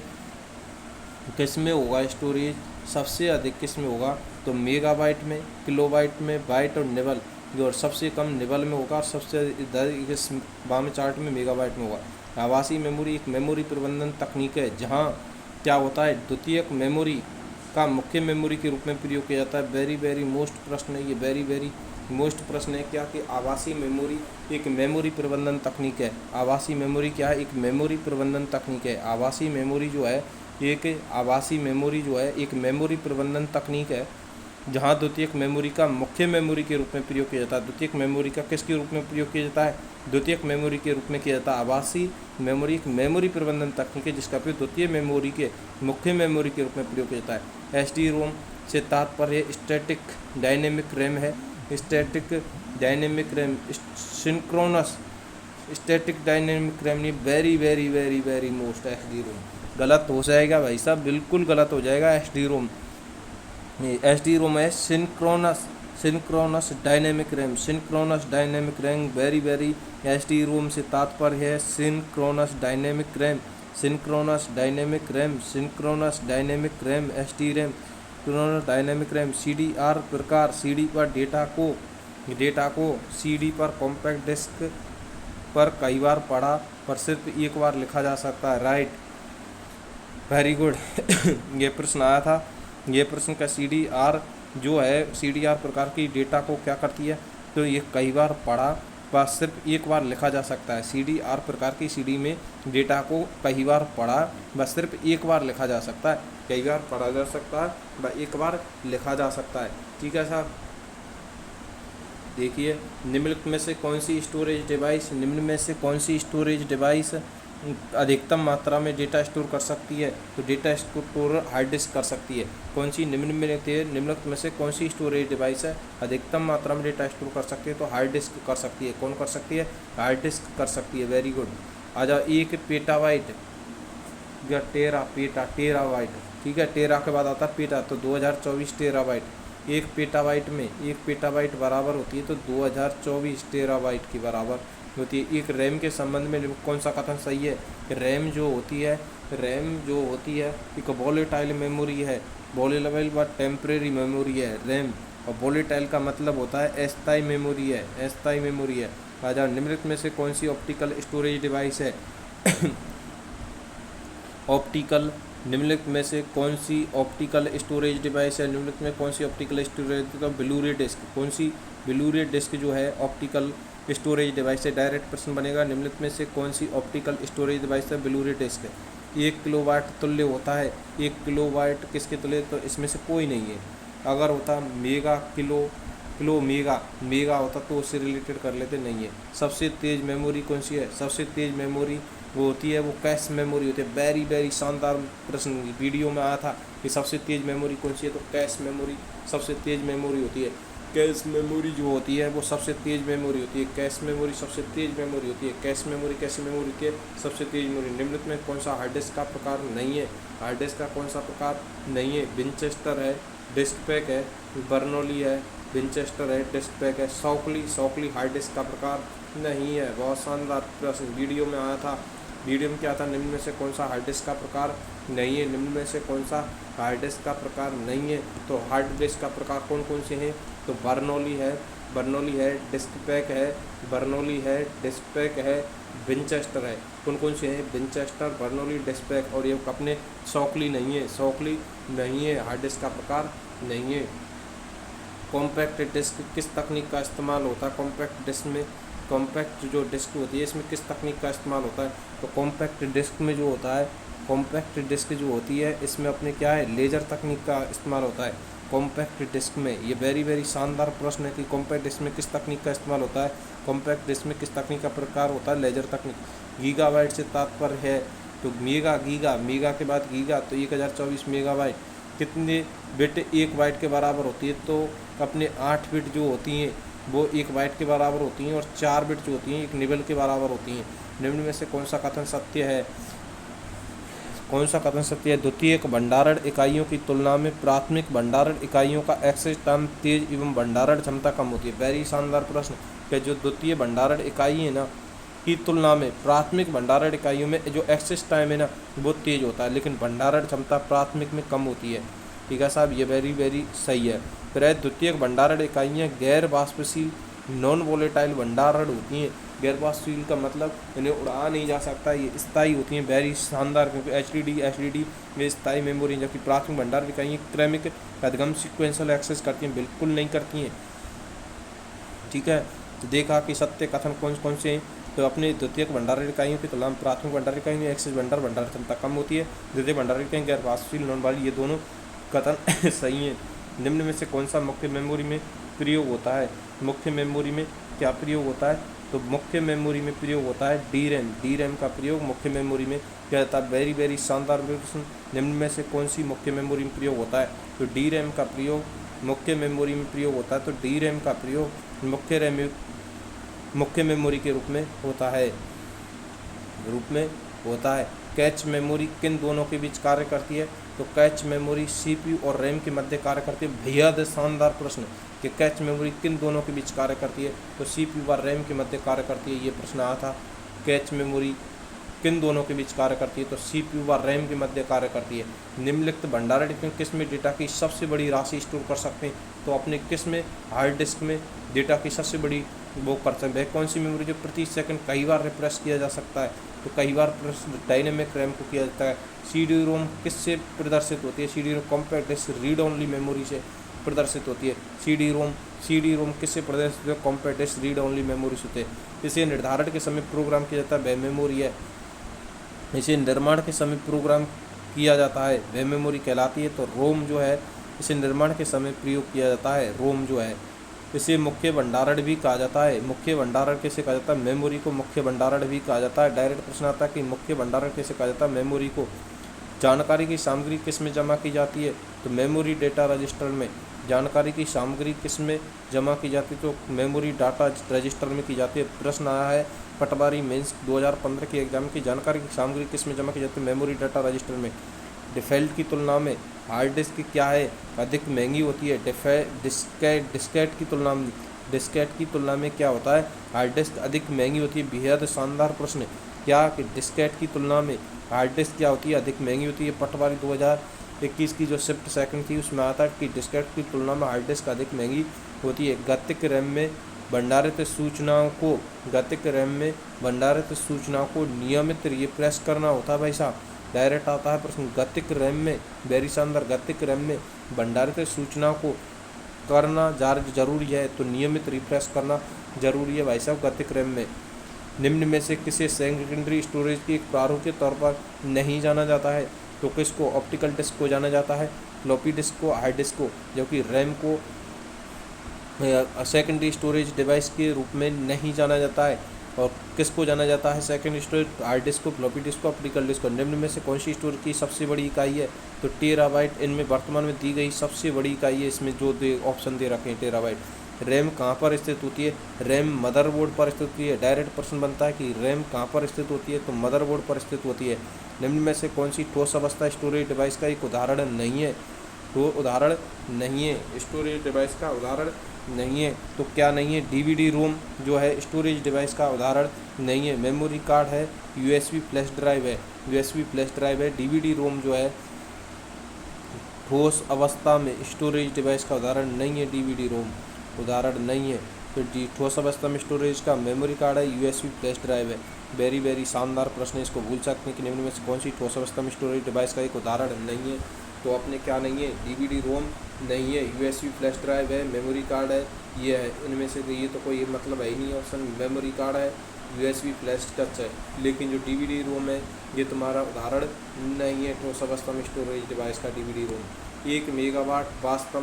किस में होगा? स्टोरेज सबसे अधिक किस में होगा? तो मेगाबाइट में, किलोबाइट में, बाइट और निबल और सबसे कम निबल में होगा और सबसे अधिक इस बाम चार्ट में मेगाबाइट में होगा। आभासी मेमोरी एक मेमोरी प्रबंधन तकनीक है जहाँ क्या होता है, द्वितीयक मेमोरी का मुख्य मेमोरी के रूप में प्रयोग किया जाता है। वेरी मोस्ट प्रश्न है ये, वेरी मोस्ट प्रश्न है क्या कि आभासी मेमोरी एक मेमोरी प्रबंधन तकनीक है। आभासी मेमोरी क्या है, एक मेमोरी प्रबंधन तकनीक है। आभासी मेमोरी जो है एक मेमोरी प्रबंधन तकनीक है जहाँ द्वितीयक मेमोरी का मुख्य मेमोरी के रूप में प्रयोग किया जाता है। द्वितीयक मेमोरी का किसके रूप में प्रयोग किया जाता है, द्वितीयक मेमोरी के रूप में किया जाता है। आभासी मेमोरी एक मेमोरी प्रबंधन तकनीक है जिसका प्रयोग द्वितीय मेमोरी के मुख्य मेमोरी के रूप में प्रयोग किया जाता है। SD-ROM से तात्पर्य स्टैटिक डायनेमिक रैम है। Static dynamic RAM, synchronous static dynamic RAM नहीं, वेरी मोस्ट SD-ROM गलत हो जाएगा भाई साहब, बिल्कुल गलत हो जाएगा। SD-ROM है synchronous dynamic RAM, very SD-ROM से तात्पर्य है synchronous dynamic RAM, SD-RAM synchronous dynamic RAM. CDR प्रकार, CD पर डेटा को CD पर कॉम्पैक्ट डिस्क पर कई बार पढ़ा पर सिर्फ एक बार लिखा जा सकता है। Right, very good. ये प्रश्न आया था। ये प्रश्न का CDR प्रकार की डेटा को क्या करती है, तो ये कई बार पढ़ा पर सिर्फ एक बार लिखा जा सकता है। CDR प्रकार की CD में डेटा को कई बार पढ़ा बस सिर्फ एक बार लिखा जा सकता है। कई बार पढ़ा जा सकता है व एक बार लिखा जा सकता है। ठीक है साहब, देखिए निम्नलिखित में से कौन सी स्टोरेज डिवाइस अधिकतम मात्रा में डेटा स्टोर कर सकती है, तो डेटा स्टोर हार्ड डिस्क कर सकती है। कौन सी निम्नलिखित में से कौन सी स्टोरेज डिवाइस है अधिकतम मात्रा में डेटा स्टोर कर सकती है, तो हार्ड डिस्क कर सकती है। कौन कर सकती है, हार्ड डिस्क कर सकती है। Very good. आ जाओ, 1 पेटाबाइट या टेराबाइट, ठीक है, टेरा के बाद आता है पेटा, तो 2024 टेराबाइट। 1 पेटाबाइट बराबर होती है तो 2024 टेराबाइट के बराबर होती है। एक रैम के संबंध में कौन सा कथन सही है, रैम जो होती है एक वोलेटाइल मेमोरी है, वोलेटाइल व टेम्परेरी मेमोरी है रैम, और वोलेटाइल का मतलब होता है अस्थायी मेमोरी है। राजा, निम्नलिखित में से कौन सी ऑप्टिकल स्टोरेज डिवाइस है निम्नलिखित में से कौन सी ऑप्टिकल स्टोरेज डिवाइस है, निम्नलिखित में कौन सी ऑप्टिकल स्टोरेज, तो ब्लू-रे डिस्क। कौन सी, ब्लू-रे डिस्क जो है ऑप्टिकल स्टोरेज डिवाइस है। डायरेक्ट प्रश्न बनेगा, निम्नलिखित में से कौन सी ऑप्टिकल स्टोरेज डिवाइस है, ब्लू-रे डिस्क। 1 किलोवाट तुल्य होता है, 1 किलोवाट किसके तुल्य, तो इसमें से कोई नहीं है। अगर होता मेगा, किलो मेगा होता तो उससे रिलेटेड कर लेते, नहीं है। सबसे तेज़ मेमोरी कौन सी है, सबसे तेज़ मेमोरी वो होती है, वो कैश मेमोरी होती है। वेरी शानदार प्रश्न वीडियो में आया था कि सबसे तेज़ मेमोरी कौन सी है, तो कैश मेमोरी सबसे तेज़ मेमोरी होती है। कैश मेमोरी जो होती है वो सबसे तेज़ मेमोरी होती है। कैश मेमोरी सबसे तेज़ मेमोरी होती है। कैश मेमोरी कैसी मेमोरी होती है, सबसे तेज़ मेमोरी। निम्नलिखित में कौन सा हार्ड डिस्क का प्रकार नहीं है, हार्ड डिस्क का कौन सा प्रकार नहीं है, विंचेस्टर है, डिस्क पैक है, बर्नौली है, विंचेस्टर है, डिस्क पैक है, सॉकली हार्ड डिस्क का प्रकार नहीं है। बहुत शानदार प्रश्न वीडियो में आया था। वीडियो में क्या था, निम्न में से कौन सा हार्ड डिस्क का प्रकार नहीं है, निम्न में से कौन सा हार्ड डिस्क का प्रकार नहीं है, तो हार्ड डिस्क का प्रकार कौन से हैं, तो बर्नौली है, डिस्क पैक है, बर्नौली है, डिस्क पैक है, विंचेस्टर है। कौन से हैं, विंचेस्टर, बर्नौली, डिस्क पैक, और ये अपने सॉकली नहीं है, हार्ड डिस्क का प्रकार नहीं है। कॉम्पैक्ट डिस्क किस तकनीक का इस्तेमाल होता है, कॉम्पैक्ट डिस्क में, कॉम्पैक्ट जो डिस्क होती है इसमें किस तकनीक का इस्तेमाल होता है, तो कॉम्पैक्ट डिस्क में जो होता है, कॉम्पैक्ट डिस्क जो होती है इसमें अपने क्या है, लेजर तकनीक का इस्तेमाल होता है कॉम्पैक्ट डिस्क में। ये वेरी शानदार प्रश्न है कि कॉम्पैक्ट डिस्क में किस तकनीक का इस्तेमाल होता है, कॉम्पैक्ट डिस्क में किस तकनीक का प्रकार होता है, लेजर तकनीक। गीगाबाइट से तात्पर्य है, तो मेगा के बाद गीगा, तो 1024 मेगाबाइट कितने बिट 1 बाइट के बराबर होती है, तो अपने 8 बिट जो होती हैं वो 1 बाइट के बराबर होती हैं, और 4 बिट जो होती हैं 1 निबल के बराबर होती हैं। निम्न में से कौन सा कथन सत्य है, द्वितीयक भंडारण इकाइयों की तुलना में प्राथमिक भंडारण इकाइयों का एक्सेस टाइम तेज एवं भंडारण क्षमता कम होती है। वेरी शानदार प्रश्न कि जो द्वितीय भंडारण इकाई है ना की तुलना में प्राथमिक भंडारण इकाइयों में जो एक्सेस टाइम है ना वो तेज होता है, लेकिन भंडारण क्षमता प्राथमिक में कम होती है। ठीक है साहब, ये वेरी सही है। फिर है द्वितीयक भंडारण इकाइयाँ गैर वाष्पशील नॉन वोलेटाइल भंडारण होती हैं। गैरवाष्पशील का मतलब इन्हें उड़ाया नहीं जा सकता, ये स्थायी होती हैं। वेरी शानदार, क्योंकि एचडीडी में स्थायी मेमोरी, जबकि प्राथमिक भंडारण इकाइयाँ क्रमिक अधिगम सीक्वेंशियल एक्सेस करती हैं, बिल्कुल नहीं करती हैं। ठीक है, तो देखा कि सत्य कथन कौन कौन से हैं। तो अपने द्वितीयक भंडारण इकाइयों की तुलना में प्राथमिक भंडारण इकाइयों में एक्सेस भंडारण क्षमता कम होती है। द्वितीय भंडारण इकाई गैरवाष्पशील नॉन वाली, ये दोनों कथन सही हैं। निम्न में से कौन सा मुख्य मेमोरी में प्रयोग होता है? मुख्य मेमोरी में क्या प्रयोग होता है? तो मुख्य मेमोरी में प्रयोग होता है डी रैम का प्रयोग मुख्य मेमोरी में किया जाता है। वेरी शानदार प्रश्न। निम्न में से कौन सी मुख्य मेमोरी में प्रयोग होता है? तो डी रैम का प्रयोग मुख्य मेमोरी में प्रयोग होता है। तो डी रैम का प्रयोग मुख्य मेमोरी के रूप में होता है। कैच मेमोरी किन दोनों के बीच कार्य करती है? तो कैच मेमोरी सीपीयू और रैम के मध्य कार्य करती है। बेहद शानदार प्रश्न कि कैच मेमोरी किन दोनों के बीच कार्य करती है? तो सीपीयू और रैम के मध्य कार्य करती है। ये प्रश्न आया था, कैच मेमोरी किन दोनों के बीच कार्य करती है? तो सीपीयू व रैम के मध्य कार्य करती है। निम्नलिखित भंडारण किस में डेटा की सबसे बड़ी राशि स्टोर कर सकते हैं? तो अपने किस में? हार्ड डिस्क में डेटा की सबसे बड़ी वो कर सकते हैं। कौन सी मेमोरी जो प्रति सेकंड कई बार रिफ्रेश किया जा सकता है? तो कई बार डायनेमिक रैम को किया जाता है। सीडी रोम किससे प्रदर्शित होती है? CD ROM compact disc read only memory से प्रदर्शित होती है। सीडी रोम किससे प्रदर्शित होती है? Compact disc read only memory से होते हैं। इसे निर्धारण के समय प्रोग्राम किया जाता है, वह मेमोरी है। इसे निर्माण के समय प्रोग्राम किया जाता है, वह मेमोरी कहलाती है। तो रोम जो है इसे निर्माण के समय प्रयोग किया जाता है, रोम जो है। इसे मुख्य भंडारण भी कहा जाता है। मुख्य भंडारण कैसे कहा जाता है? मेमोरी को मुख्य भंडारण भी कहा जाता है। डायरेक्ट प्रश्न आता है कि मुख्य भंडारण कैसे कहा जाता है? मेमोरी को। जानकारी की सामग्री किस में जमा की जाती है? तो मेमोरी डेटा रजिस्टर में। जानकारी की सामग्री किस में जमा की जाती है? तो मेमोरी डाटा रजिस्टर में की जाती है। प्रश्न आया है पटवारी मेंस 2015 के एग्जाम की, जानकारी की सामग्री किस में जमा की जाती है? मेमोरी डाटा रजिस्टर में। डिफ़ॉल्ट की तुलना में हार्ड डिस्क क्या है? अधिक महंगी होती है। डिस्केट की तुलना में क्या होता है? हार्ड डिस्क अधिक महंगी होती है। बेहद शानदार प्रश्न क्या कि डिस्केट की तुलना में हार्ड डिस्क क्या होती है? अधिक महंगी होती है। पटवारी 2021 की जो शिफ्ट सेकंड थी उसमें आता है कि डिस्केट की तुलना में हार्ड डिस्क अधिक महंगी होती है। गतिक रैम में भंडारित सूचनाओं को नियमित रिफ्रेश करना होता है। भाई साहब डायरेक्ट आता है प्रश्न, गतिक रैम में, वेरी शानदार, गतिक रैम में भंडारित सूचनाओं को करना जरूरी है। तो नियमित रिफ्रेश करना जरूरी है भाई साहब गतिक रैम में। निम्न में से किसे सेकेंडरी स्टोरेज की एक प्रारूप के तौर पर नहीं जाना जाता है? तो किसको? ऑप्टिकल डिस्क को जाना जाता है, फ्लॉपी डिस्क को, हार्ड डिस्क को। जबकि रैम को सेकेंडरी स्टोरेज डिवाइस के रूप में नहीं जाना जाता है। और किसको जाना जाता है? सेकेंडरी स्टोरेज, हार्ड डिस्क को, फ्लॉपी डिस्क को, ऑप्टिकल डिस्क को। निम्न में से कौन सी स्टोरेज की सबसे बड़ी इकाई है? तो टेराबाइट इनमें वर्तमान में दी गई सबसे बड़ी इकाई है। इसमें जो ऑप्शन दे रखे हैं टेराबाइट। रैम कहाँ पर स्थित होती है? रैम मदरबोर्ड पर स्थित होती है। डायरेक्ट प्रश्न बनता है कि रैम कहाँ पर स्थित होती है? तो मदरबोर्ड पर स्थित होती है। निम्न में से कौन सी ठोस अवस्था स्टोरेज डिवाइस का एक उदाहरण नहीं है? तो उदाहरण नहीं है, स्टोरेज डिवाइस का उदाहरण नहीं है। तो क्या नहीं है? डीवीडी रोम जो है स्टोरेज डिवाइस का उदाहरण नहीं है। मेमोरी कार्ड है, यूएसबी फ्लैश ड्राइव है। डीवीडी रोम जो है ठोस अवस्था में स्टोरेज डिवाइस का उदाहरण नहीं है। डीवीडी रोम उदाहरण नहीं है। तो ठोस अवस्था में स्टोरेज का मेमोरी कार्ड है, यूएसबी फ्लैश ड्राइव है। वेरी शानदार प्रश्न है, इसको भूल सकते हैं कि निम्न में से कौन सी ठोस अवस्था में स्टोरेज डिवाइस का एक उदाहरण नहीं है? तो अपने क्या नहीं है? डीवीडी रोम नहीं है, यूएसबी फ्लैश ड्राइव है, मेमोरी कार्ड है, ये है। इनमें से ये तो कोई मतलब है ही नहीं ऑप्शन। मेमोरी कार्ड है, यूएसबी फ्लैश टच है, लेकिन जो डीवीडी रोम है ये तुम्हारा उदाहरण नहीं है ठोस अवस्था में स्टोरेज डिवाइस का। डीवीडी रोम 1 मेगावाट वास्तव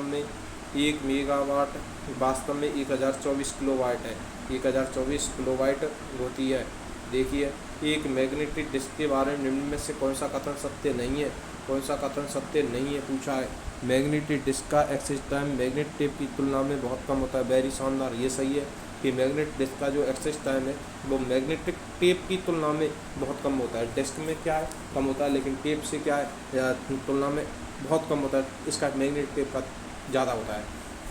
में 1024 किलोवाट है। 1024 किलोवाट होती है। देखिए, एक मैग्नेटिक डिस्क के बारे में निम्न में से कौन सा कथन सत्य नहीं है? कौन सा कथन सत्य नहीं है पूछा है। मैग्नेटिक डिस्क का एक्सेस टाइम मैग्नेट टेप की तुलना में बहुत कम होता है। वेरी शानदार, ये सही है कि मैग्नेट डिस्क का जो एक्सेस टाइम है वो मैग्नेटिक टेप की तुलना में बहुत कम होता है। डिस्क में क्या है? कम होता है, लेकिन टेप से क्या है तुलना में बहुत कम होता है। इसका मैग्नेट टेप का ज़्यादा होता है।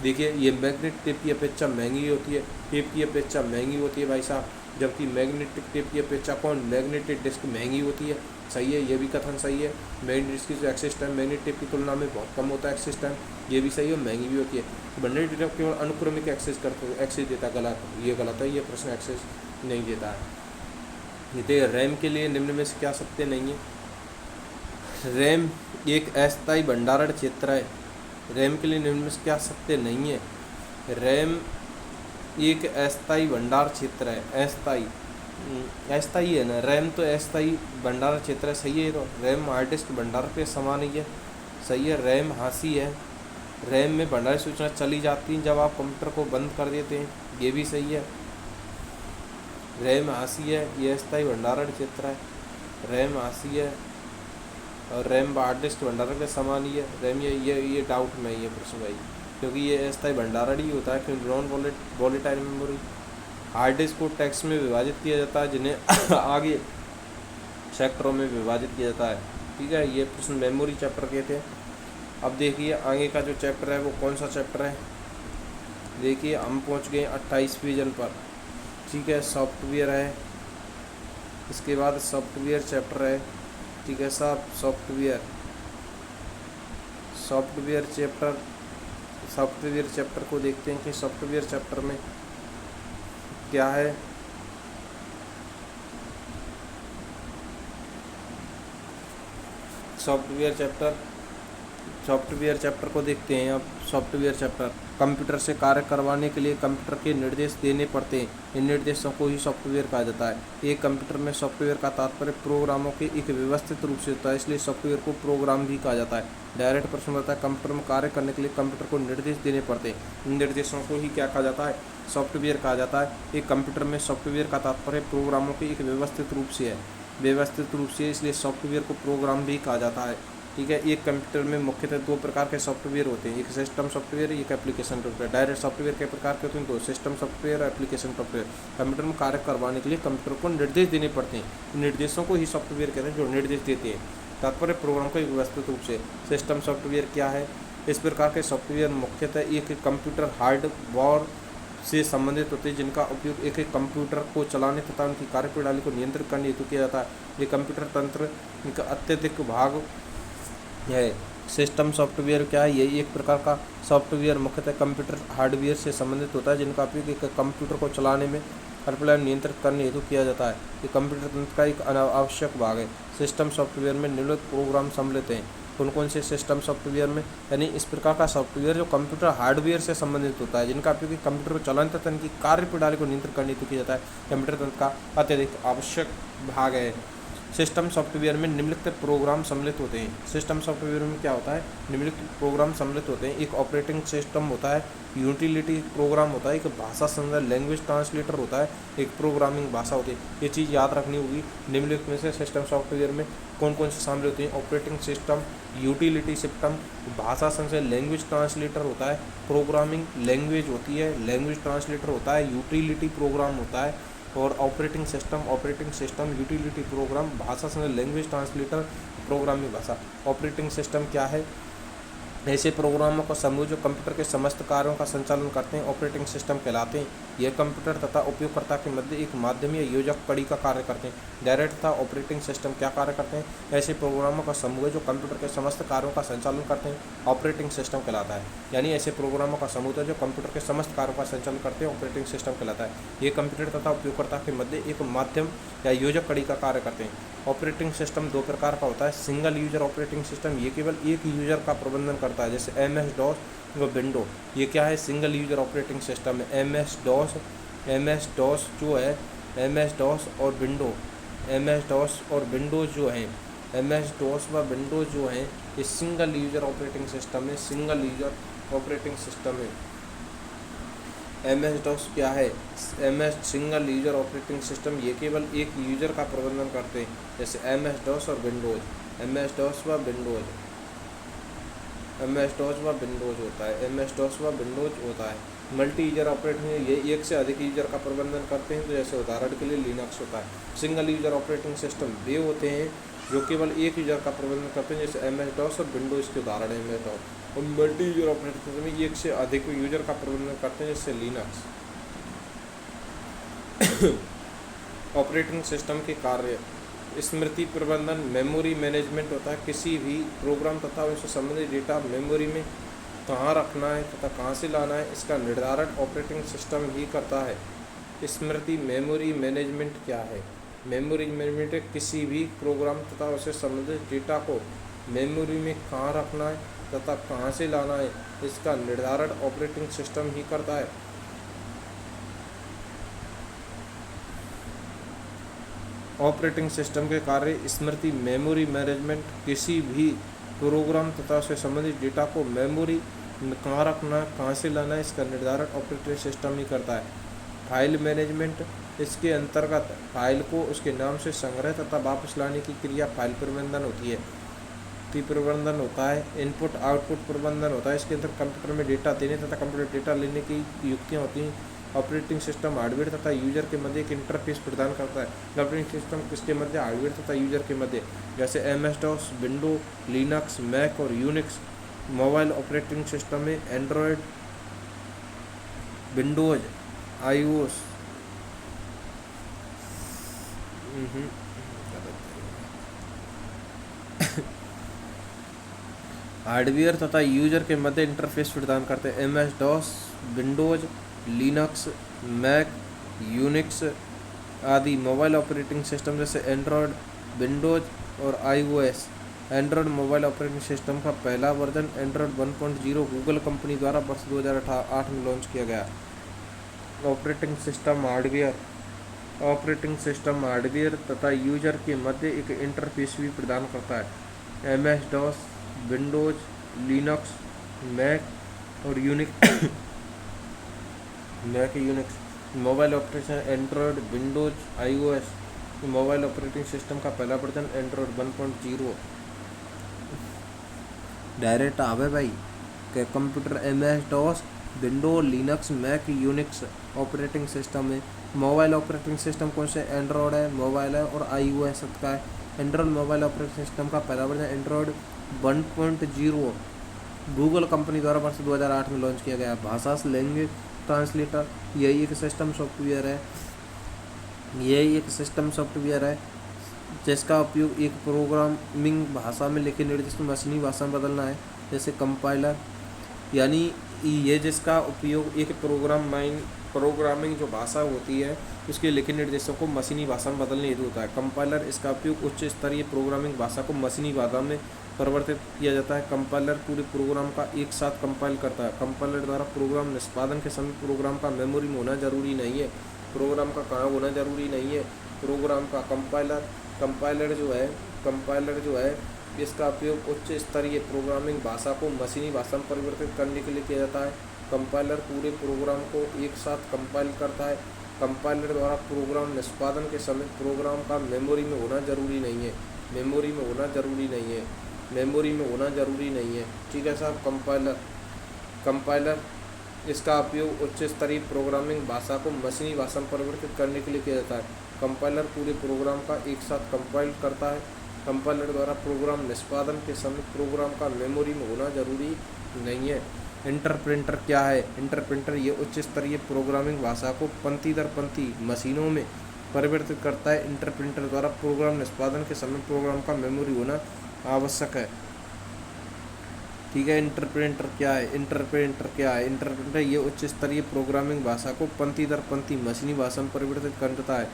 देखिए, ये मैग्नेट टेप की अपेक्षा महंगी होती है, टेप की अपेक्षा महंगी होती है भाई साहब। जबकि मैग्नेटिक टेप की अपेक्षा मैग्नेटिक डिस्क महंगी होती है। सही है, ये भी कथन सही है। मैग्नेटिक डिस्क की जो एक्सेस टाइम मैग्नेटिक टेप की तुलना में बहुत कम होता है एक्सेस टाइम, ये भी सही है, महंगी भी होती है। मैग्नेटिक टेप केवल अनुक्रमिक एक्सेस देता है, गलत, ये गलत है, ये प्रश्न एक्सेस नहीं देता है। ये रैम के लिए निम्न में से क्या सत्य नहीं है? रैम एक अस्थायी भंडारण क्षेत्र है। रैम के लिए निम्न में से क्या सत्य नहीं है? रैम एक अस्थायी भंडार क्षेत्र है। अस्थायी है ना, रैम तो अस्थायी भंडार क्षेत्र है, सही है। तो रैम हार्ड डिस्क भंडार के समान ही है, सही है। रैम हाशी है, रैम में भंडार सूचना चली जाती है जब आप कंप्यूटर को बंद कर देते हैं, ये भी सही है। रैम हाशी है, ये अस्थायी भंडारण क्षेत्र है, रैम हाशी है, और रैम हार्ड डिस्क भंडारण के समान ही है। रैम ये डाउट में ही है प्रश्न भाई, क्योंकि ये अस्थायी भंडारण ही होता है। क्योंकि non volatile memory hard disk को टेक्स्ट में विभाजित किया जाता है, जिन्हें आगे सेक्टरों में विभाजित किया जाता है। ठीक है, ये प्रश्न मेमोरी चैप्टर के थे। अब देखिए आगे का जो चैप्टर है वो कौन सा चैप्टर है। देखिए हम पहुंच गए 28 पेज पर। ठीक है, सॉफ्टवेयर है, इसके बाद सॉफ्टवेयर चैप्टर है। ठीक है साहब, सॉफ्टवेयर चैप्टर को देखते हैं कि सॉफ्टवेयर चैप्टर में क्या है। सॉफ्टवेयर चैप्टर को देखते हैं। अब सॉफ्टवेयर चैप्टर, कंप्यूटर से कार्य करवाने के लिए कंप्यूटर के निर्देश देने पड़ते हैं, इन निर्देशों को ही सॉफ्टवेयर कहा जाता है। एक कंप्यूटर में सॉफ्टवेयर का तात्पर्य प्रोग्रामों के एक व्यवस्थित रूप से होता है, इसलिए सॉफ्टवेयर को प्रोग्राम भी कहा जाता है। डायरेक्ट प्रश्न होता है, कंप्यूटर में कार्य करने के लिए कंप्यूटर को निर्देश देने पड़ते हैं, इन निर्देशों को ही क्या कहा जाता है? सॉफ्टवेयर कहा जाता है। एक कंप्यूटर में सॉफ्टवेयर का तात्पर्य प्रोग्रामों के एक व्यवस्थित रूप से है, इसलिए सॉफ्टवेयर को प्रोग्राम भी कहा जाता है। ठीक है, एक कंप्यूटर में मुख्यतः दो प्रकार के सॉफ्टवेयर होते हैं, एक सिस्टम सॉफ्टवेयर, एक एप्लीकेशन सॉफ्टवेयर। डायरेक्ट सॉफ्टवेयर के प्रकार के होते हैं दो, सिस्टम सॉफ्टवेयर और एप्लीकेशन सॉफ्टवेयर। कंप्यूटर में कार्य करवाने के लिए कंप्यूटर को निर्देश देने पड़ते हैं, निर्देशों को ही सॉफ्टवेयर कहते हैं, जो निर्देश देते हैं। तात्पर्य प्रोग्राम को एक व्यवस्थित रूप से। सिस्टम सॉफ्टवेयर क्या है? इस प्रकार के सॉफ्टवेयर मुख्यतः एक कंप्यूटर हार्डवेयर से संबंधित होते हैं, जिनका उपयोग एक कंप्यूटर को चलाने तथा उनकी कार्यप्रणाली को नियंत्रित करने हेतु किया जाता है। ये कंप्यूटर तंत्र इनका अत्यधिक भाग है। सिस्टम सॉफ्टवेयर क्या है? ये एक प्रकार का सॉफ्टवेयर मुख्यतः कंप्यूटर हार्डवेयर से संबंधित होता है, जिनका उपयोग एक कंप्यूटर को चलाने में कार्यप्रणाली नियंत्रित करने हेतु किया जाता है। ये कंप्यूटर तंत्र का एक अनावश्यक भाग है। सिस्टम सॉफ्टवेयर में निम्नलिखित प्रोग्राम सम्मिलित हैं। कौन कौन से सिस्टम सॉफ्टवेयर में? यानी इस प्रकार का सॉफ्टवेयर जो कंप्यूटर हार्डवेयर से संबंधित होता है, जिनका उपयोग कंप्यूटर को चलाने तथा इनकी कार्यप्रणाली को नियंत्रित करने हेतु किया जाता है, कंप्यूटर तंत्र का अत्यधिक आवश्यक भाग है। सिस्टम सॉफ्टवेयर में निम्नलिखित प्रोग्राम सम्मिलित होते हैं। सिस्टम सॉफ्टवेयर में क्या होता है? निम्नलिखित प्रोग्राम सम्मिलित होते हैं। एक ऑपरेटिंग सिस्टम होता है, यूटिलिटी प्रोग्राम होता है, एक भाषा संदर्भ लैंग्वेज ट्रांसलेटर होता है, एक प्रोग्रामिंग भाषा होती है। ये चीज़ याद रखनी होगी। निम्नलिखित में से सिस्टम सॉफ्टवेयर में कौन कौन से शामिल होते हैं? ऑपरेटिंग सिस्टम, यूटिलिटी सिस्टम, भाषा संदर्भ लैंग्वेज ट्रांसलेटर होता है, प्रोग्रामिंग लैंग्वेज होती है, लैंग्वेज ट्रांसलेटर होता है, यूटिलिटी प्रोग्राम होता है, और ऑपरेटिंग सिस्टम, यूटिलिटी प्रोग्राम, भाषा संदर्भ लैंग्वेज ट्रांसलेटर, प्रोग्रामिंग भाषा। ऑपरेटिंग सिस्टम क्या है? ऐसे प्रोग्रामों का समूह जो कंप्यूटर के समस्त कार्यों का संचालन करते हैं ऑपरेटिंग सिस्टम कहलाते हैं। यह कंप्यूटर तथा उपयोगकर्ता के मध्य एक माध्यम या योजक कड़ी का कार्य करते हैं। डायरेक्ट तथा ऑपरेटिंग सिस्टम क्या कार्य करते हैं? ऐसे प्रोग्रामों का समूह है जो कंप्यूटर के समस्त कार्यों का संचालन करते हैं, ऑपरेटिंग सिस्टम कहलाता है। यानी ऐसे प्रोग्रामों का समूह है जो कंप्यूटर के समस्त कार्यों का संचालन करते हैं, ऑपरेटिंग सिस्टम कहलाता है। ये कंप्यूटर तथा उपयोगकर्ता के मध्य एक माध्यम या योजक कड़ी का कार्य करते हैं। ऑपरेटिंग सिस्टम दो प्रकार का होता है। सिंगल यूजर ऑपरेटिंग सिस्टम, ये केवल एक यूजर का प्रबंधन करता है, जैसे MS-DOS व विंडो। ये क्या है? सिंगल यूजर ऑपरेटिंग सिस्टम है। MS-DOS जो है, MS-DOS और विंडो, MS-DOS और विंडोज़ जो हैं, MS-DOS व विंडोज़ जो हैं, ये सिंगल यूजर ऑपरेटिंग सिस्टम है, सिंगल यूजर ऑपरेटिंग सिस्टम है। MS-DOS क्या है? सिंगल यूजर ऑपरेटिंग सिस्टम, ये केवल एक यूजर का प्रबंधन करते हैं, जैसे MS-DOS और विंडोज़, MS-DOS व विंडोज़, MS-DOS व विंडोज़ होता है, MS-DOS व विंडोज़ होता है। मल्टी यूजर ऑपरेटिंग, ये एक से अधिक यूजर का प्रबंधन करते हैं, तो जैसे उदाहरण के लिए लिनक्स होता है। सिंगल यूजर ऑपरेटिंग सिस्टम वे होते हैं जो केवल एक यूजर का प्रबंधन करते हैं, जैसे MS-DOS और विंडोज़ के उदाहरण है MS-DOS। और मल्टी यूजर ऑपरेटिंग सिस्टम में एक से अधिक यूजर का प्रबंधन करते हैं, जैसे लिनक्स। ऑपरेटिंग सिस्टम के कार्य, स्मृति प्रबंधन मेमोरी मैनेजमेंट होता है। किसी भी प्रोग्राम तथा उससे संबंधित डेटा मेमोरी में कहाँ रखना है तथा कहाँ से लाना है, इसका निर्धारण ऑपरेटिंग सिस्टम ही करता है। स्मृति मेमोरी मैनेजमेंट क्या है? मेमोरी मैनेजमेंट किसी भी प्रोग्राम तथा उससे संबंधित डेटा को मेमोरी में कहाँ रखना है तथा कहाँ से लाना है, इसका निर्धारण ऑपरेटिंग सिस्टम ही करता है। ऑपरेटिंग सिस्टम के कार्य स्मृति मेमोरी मैनेजमेंट किसी भी प्रोग्राम तथा उससे संबंधित डेटा को मेमोरी में कहाँ रखना है, कहाँ से लाना है, इसका निर्धारण ऑपरेटिंग सिस्टम ही करता है। फाइल मैनेजमेंट, इसके अंतर्गत फाइल को उसके नाम से संग्रह तथा वापस लाने की क्रिया फाइल प्रबंधन होती है। प्रबंधन होता है। इनपुट आउटपुट प्रबंधन होता है। इसके अंदर कंप्यूटर में डेटा देने तथा कंप्यूटर डेटा लेने की युक्तियाँ होती हैं। ऑपरेटिंग सिस्टम हार्डवेयर तथा यूजर के मध्य एक इंटरफेस प्रदान करता है। ऑपरेटिंग सिस्टम किसके मध्य? हार्डवेयर तथा यूजर के मध्य, जैसे MS-DOS, विंडो, लिनक्स, मैक और यूनिक्स। मोबाइल ऑपरेटिंग सिस्टम में एंड्रॉयड, विंडोज, iOS, हार्डवेयर तथा यूजर के मध्य इंटरफेस प्रदान करते हैं। MS-DOS, Windows, Linux, Mac, Unix आदि मोबाइल ऑपरेटिंग सिस्टम जैसे एंड्रॉयड, विंडोज और iOS। Android mobile operating system का पहला वर्जन एंड्रॉयड 1.0 गूगल कंपनी द्वारा वर्ष 2008 में लॉन्च किया गया। ऑपरेटिंग सिस्टम हार्डवेयर तथा यूजर के मध्य एक इंटरफेस भी प्रदान करता है। MS-DOS, विंडोज, लिनक्स, मैक और Unix mobile operation Android, Windows, iOS। Mobile operating system का पहला वर्जन एंड्रॉयड 1.0 डायरेक्ट आवे भाई के computer MS-DOS, window, Linux, Mac, Unix operating system है। मोबाइल ऑपरेटिंग सिस्टम कौन से? एंड्रॉयड है, मोबाइल है और iOS का है। एंड्रॉयड मोबाइल ऑपरेटिंग सिस्टम का पहला वर्जन एंड्रॉयड 1.0 गूगल कंपनी द्वारा वर्ष 2008 में लॉन्च किया गया। भाषा लैंग्वेज ट्रांसलेटर, यही एक सिस्टम सॉफ्टवेयर है जिसका उपयोग एक प्रोग्रामिंग भाषा में लिखे निर्देश को मशीनी भाषा में बदलना है, जैसे कंपाइलर। यानी ये जिसका उपयोग एक प्रोग्रामिंग जो भाषा होती है उसके लिखे निर्देशों को मशीनी भाषा में बदलने हेतु होता है। कंपाइलर, इसका उपयोग उच्च स्तरीय प्रोग्रामिंग भाषा को मशीनी भाषा में परिवर्तित किया जाता है। कंपाइलर पूरे प्रोग्राम का एक साथ कंपाइल करता है। कंपाइलर द्वारा प्रोग्राम निष्पादन के समय प्रोग्राम का मेमोरी में होना जरूरी नहीं है। प्रोग्राम का कहाँ होना जरूरी नहीं है? प्रोग्राम का कंपाइलर जो है इसका उपयोग उच्च स्तरीय प्रोग्रामिंग भाषा को मशीनी भाषा में परिवर्तित करने के लिए किया जाता है। कंपाइलर पूरे प्रोग्राम को एक साथ कंपाइल करता है। कंपाइलर द्वारा प्रोग्राम निष्पादन के समय प्रोग्राम का मेमोरी में होना जरूरी नहीं है। ठीक है साहब। कंपाइलर इसका उपयोग उच्च स्तरीय प्रोग्रामिंग भाषा को मशीनी भाषा में परिवर्तित करने के लिए किया जाता है। कंपाइलर पूरे प्रोग्राम का एक साथ कंपाइल करता है। कंपाइलर द्वारा प्रोग्राम निष्पादन के समय प्रोग्राम का मेमोरी में होना जरूरी नहीं है। इंटरप्रेटर क्या है? इंटरप्रेटर ये उच्च स्तरीय प्रोग्रामिंग भाषा को पंक्ति दर पंक्ति मशीनों में परिवर्तित करता है। इंटरप्रेटर द्वारा प्रोग्राम निष्पादन के समय प्रोग्राम का मेमोरी होना आवश्यक है। ठीक है। इंटरप्रेटर क्या है? इंटरप्रेटर ये उच्च स्तरीय प्रोग्रामिंग भाषा को पंक्ति दर पंक्ति मशीनी भाषा में परिवर्तित करता है।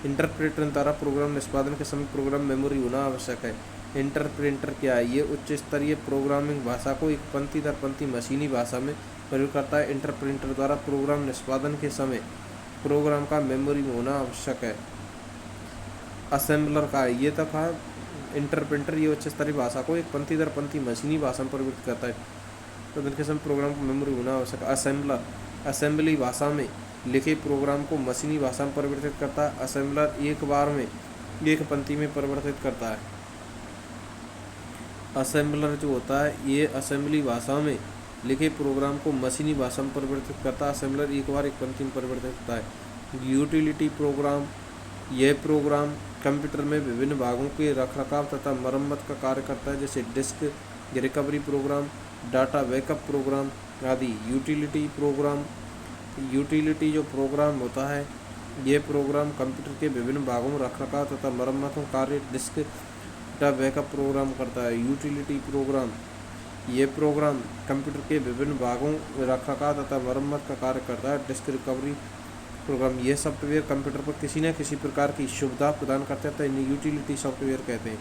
इंटरप्रेटर द्वारा प्रोग्राम निष्पादन के समय प्रोग्राम मेमोरी होना आवश्यक है। इंटरप्रेटर क्या है? ये उच्च स्तरीय प्रोग्रामिंग भाषा को एक पंक्ति दर पंक्ति मशीनी भाषा में परिवर्तित करता है। इंटरप्रेटर द्वारा प्रोग्राम निष्पादन के समय प्रोग्राम का मेमोरी में होना आवश्यक है। असेंबलर का है? ये तक है। इंटरप्रेटर ये उच्च स्तरीय भाषा को एक पंक्ति दर पंक्ति मशीनी भाषा में परिवर्तित करता है, तो उनके समय प्रोग्राम को मेमोरी होना आवश्यक है। असेंबलर असेंबली भाषा में लिखे प्रोग्राम को मशीनी भाषा में परिवर्तित करता है। असेंबलर एक बार में एक पंक्ति में परिवर्तित करता है। असेंबलर जो होता है ये असेंबली भाषा में लिखे प्रोग्राम को मशीनी भाषा में परिवर्तित करता है। असेंबलर एक बार एक पंक्ति में परिवर्तित करता है। यूटिलिटी प्रोग्राम, यह प्रोग्राम कंप्यूटर में विभिन्न भागों के रखरखाव तथा मरम्मत का कार्य करता है, जैसे disk recovery program, data backup program आदि। यूटिलिटी जो प्रोग्राम होता है ये प्रोग्राम कंप्यूटर के विभिन्न भागों में रखरखाव तथा मरम्मतों कार्य डिस्क डेटा बैकअप प्रोग्राम करता है। यूटिलिटी प्रोग्राम, ये प्रोग्राम कंप्यूटर के विभिन्न भागों में रखरखाव तथा मरम्मत का कार्य करता है। डिस्क रिकवरी प्रोग्राम, ये सॉफ्टवेयर कंप्यूटर पर किसी न किसी प्रकार की सुविधा प्रदान करते हैं तो इन्हें यूटिलिटी सॉफ्टवेयर कहते हैं।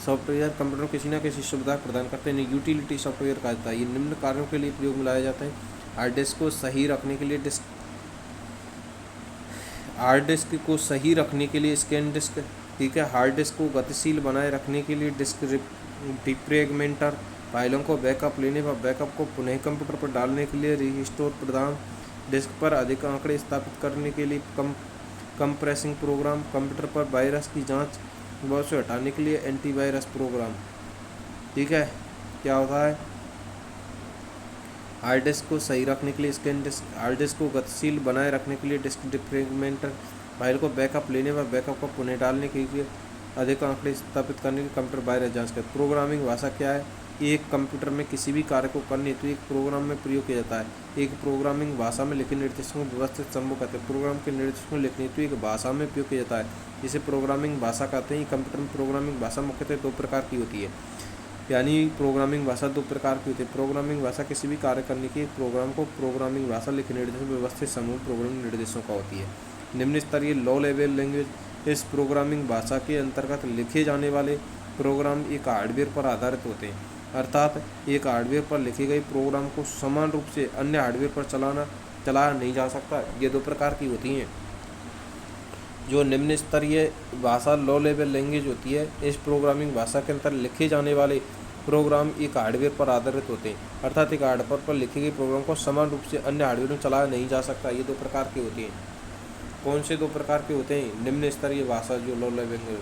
सॉफ्टवेयर कंप्यूटर किसी न किसी सुविधा प्रदान करते हैं, इन्हें यूटिलिटी सॉफ्टवेयर कहा जाता है। ये निम्न कार्यों के लिए प्रयोग में लाए जाते हैं। हार्ड डिस्क को सही रखने के लिए स्कैन डिस्क, ठीक है। हार्ड डिस्क को गतिशील बनाए रखने के लिए डिस्क डिफ्रेगमेंटर, फाइलों को बैकअप लेने व बैकअप को पुनः कंप्यूटर पर डालने के लिए रिस्टोर प्रदान, डिस्क पर अधिक आंकड़े स्थापित करने के लिए कंप्रेसिंग प्रोग्राम, कंप्यूटर पर वायरस की जांच व उसे हटाने के लिए एंटीवायरस प्रोग्राम, ठीक है। क्या होता है, हार्ड डिस्क को सही रखने के लिए स्कैन डिस्क, हार्ड डिस्क को गतिशील बनाए रखने के लिए डिस्क डिफ्रेगमेंटर, फाइल को बैकअप लेने व बैकअप को पुनः डालने के लिए अधिक आंकड़े स्थापित करने के लिए कंप्यूटर वायरस जांच कर। प्रोग्रामिंग भाषा क्या है, एक कंप्यूटर में किसी भी कार्य को करने हेतु एक प्रोग्राम में प्रयोग किया जाता है। एक प्रोग्रामिंग भाषा में लिखे निर्देशों को व्यवस्थित समूह कहते हैं। प्रोग्राम के निर्देशों को लिखने हेतु एक भाषा में प्रयोग किया जाता है, जिसे प्रोग्रामिंग भाषा कहते हैं। कंप्यूटर में प्रोग्रामिंग भाषा मुख्यतः 2 प्रकार की होती है, यानी प्रोग्रामिंग भाषा 2 प्रकार की होती है। प्रोग्रामिंग भाषा किसी भी कार्य करने के प्रोग्राम को प्रोग्रामिंग भाषा लिखे निर्देशों व्यवस्थित समूह प्रोग्रामिंग निर्देशों का होती है। निम्न स्तरीय लो लेवल लैंग्वेज, इस प्रोग्रामिंग भाषा के अंतर्गत लिखे जाने वाले प्रोग्राम एक हार्डवेयर पर आधारित होते हैं, अर्थात एक हार्डवेयर पर लिखे गए प्रोग्राम को समान रूप से अन्य हार्डवेयर पर चलाया नहीं जा सकता। ये 2 प्रकार की होती हैं। जो निम्न स्तरीय भाषा लो लेवल लैंग्वेज होती है, इस प्रोग्रामिंग भाषा के अंतर्गत लिखे जाने वाले प्रोग्राम एक हार्डवेयर पर आधारित होते हैं, अर्थात एक हार्डवेयर पर लिखे गए प्रोग्राम को समान रूप से अन्य हार्डवेयर में चलाया नहीं जा सकता। ये 2 प्रकार की होती हैं। कौन से 2 प्रकार के होते हैं निम्न स्तरीय भाषा जो लो लेवल लैंग्वेज?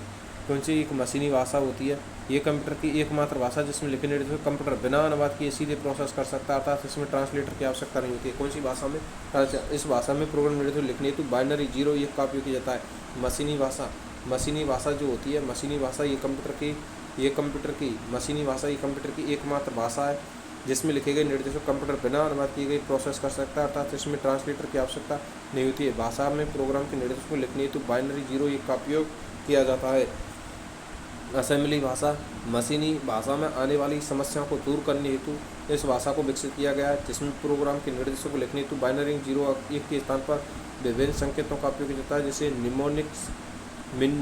कौन सी? एक मशीनी भाषा होती है, ये कंप्यूटर की एकमात्र भाषा जिसमें लिखे निर्देश कंप्यूटर बिना अनुवाद किए सीधे प्रोसेस कर सकता है, अर्थात इसमें ट्रांसलेटर की आवश्यकता नहीं होती है। कौन सी भाषा में? इस भाषा में प्रोग्राम निर्देश लिखने हेतु बाइनरी 0-1 का उपयोग किया जाता है। मशीनी भाषा जो होती है, मशीनी भाषा ये कंप्यूटर की मशीनी भाषा ये कंप्यूटर की एकमात्र भाषा है जिसमें लिखे गए निर्देशों कंप्यूटर बिना अनुवाद किए गए प्रोसेस कर सकता है, अर्थात इसमें ट्रांसलेटर की आवश्यकता नहीं होती है। भाषा में प्रोग्राम के निर्देशों को लिखने हेतु बाइनरी 0-1 का उपयोग किया जाता है। असेंबली भाषा, मशीनी भाषा में आने वाली समस्याओं को दूर करने हेतु इस भाषा को विकसित किया गया है, जिसमें प्रोग्राम के निर्देशों को लिखने हेतु बाइनरी 0-1 के स्थान पर विभिन्न संकेतों का उपयोग किया जाता है, जिसे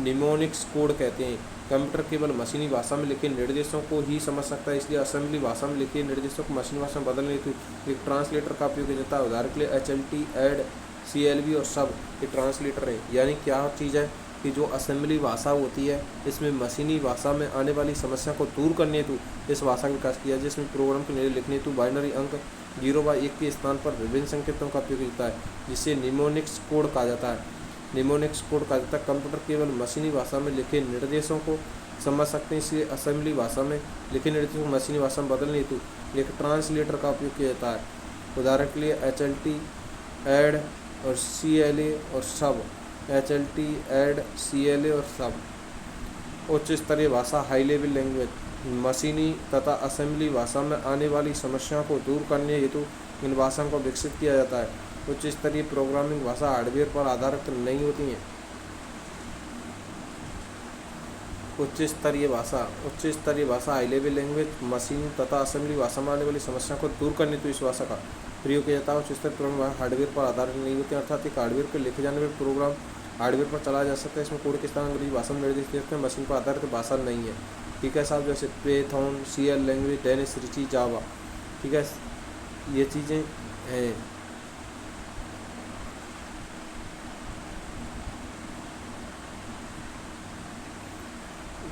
निमोनिक्स कोड कहते हैं। कंप्यूटर केवल मशीनी भाषा में लिखे निर्देशों को ही समझ सकता है, इसलिए असेंबली भाषा में लिखे निर्देशों को मशीनी भाषा में बदलने हेतु एक ट्रांसलेटर का उपयोग किया जाता है। उदाहरण के लिए HLT, ऐड, CLB और सब ये ट्रांसलेटर हैं। यानी क्या चीज़ है कि जो असेंबली भाषा होती है, इसमें मशीनी भाषा में आने वाली समस्या को दूर करने हेतु इस भाषा का विकास किया, जिसमें प्रोग्राम के निर्देश लिखने हेतु बाइनरी अंक 0-1 के स्थान पर विभिन्न संकेतों का उपयोग होता है, जिसे निमोनिक्स कोड कहा जाता है। निमोनिक्स कोड कहा जाता है। कंप्यूटर केवल मशीनी भाषा में लिखे निर्देशों को समझ सकते हैं, इसलिए असेंबली भाषा में लिखे निर्देशों को मशीनी भाषा में बदलने हेतु एक ट्रांसलेटर का उपयोग किया जाता है। उदाहरण के लिए HLT, ऐड और CLA और सब। HLT, ऐड, CLA और सब। उच्च स्तरीय भाषा हाई लेवल लैंग्वेज, मशीनी तथा असेंबली भाषा में आने वाली समस्याओं को दूर करने हेतु इन भाषाओं को विकसित किया जाता है। उच्च स्तरीय प्रोग्रामिंग भाषा हार्डवेयर पर आधारित नहीं होती हैं। उच्च स्तरीय भाषा हाई लेवल लैंग्वेज, मशीन तथा असेंबली भाषा में आने वाली समस्या को दूर करने हेतु इस भाषा का प्रयोग किया जाता है। उच्च स्तरीय प्रोग्राम हार्डवेयर पर आधारित नहीं होते, अर्थात एक हार्डवेयर पर लिखे जाने वाले प्रोग्राम हार्डवेयर पर चलाया जा सकता है। इसमें कोड के स्थान अंग्रेजी भाषा में निर्देश दिए जाते हैं, मशीन पर आधारित भाषा नहीं है। ठीक है साहब, जैसे Python, CL language, Dennis, Ritchie, Java. ठीक है, ये चीज़ें हैं।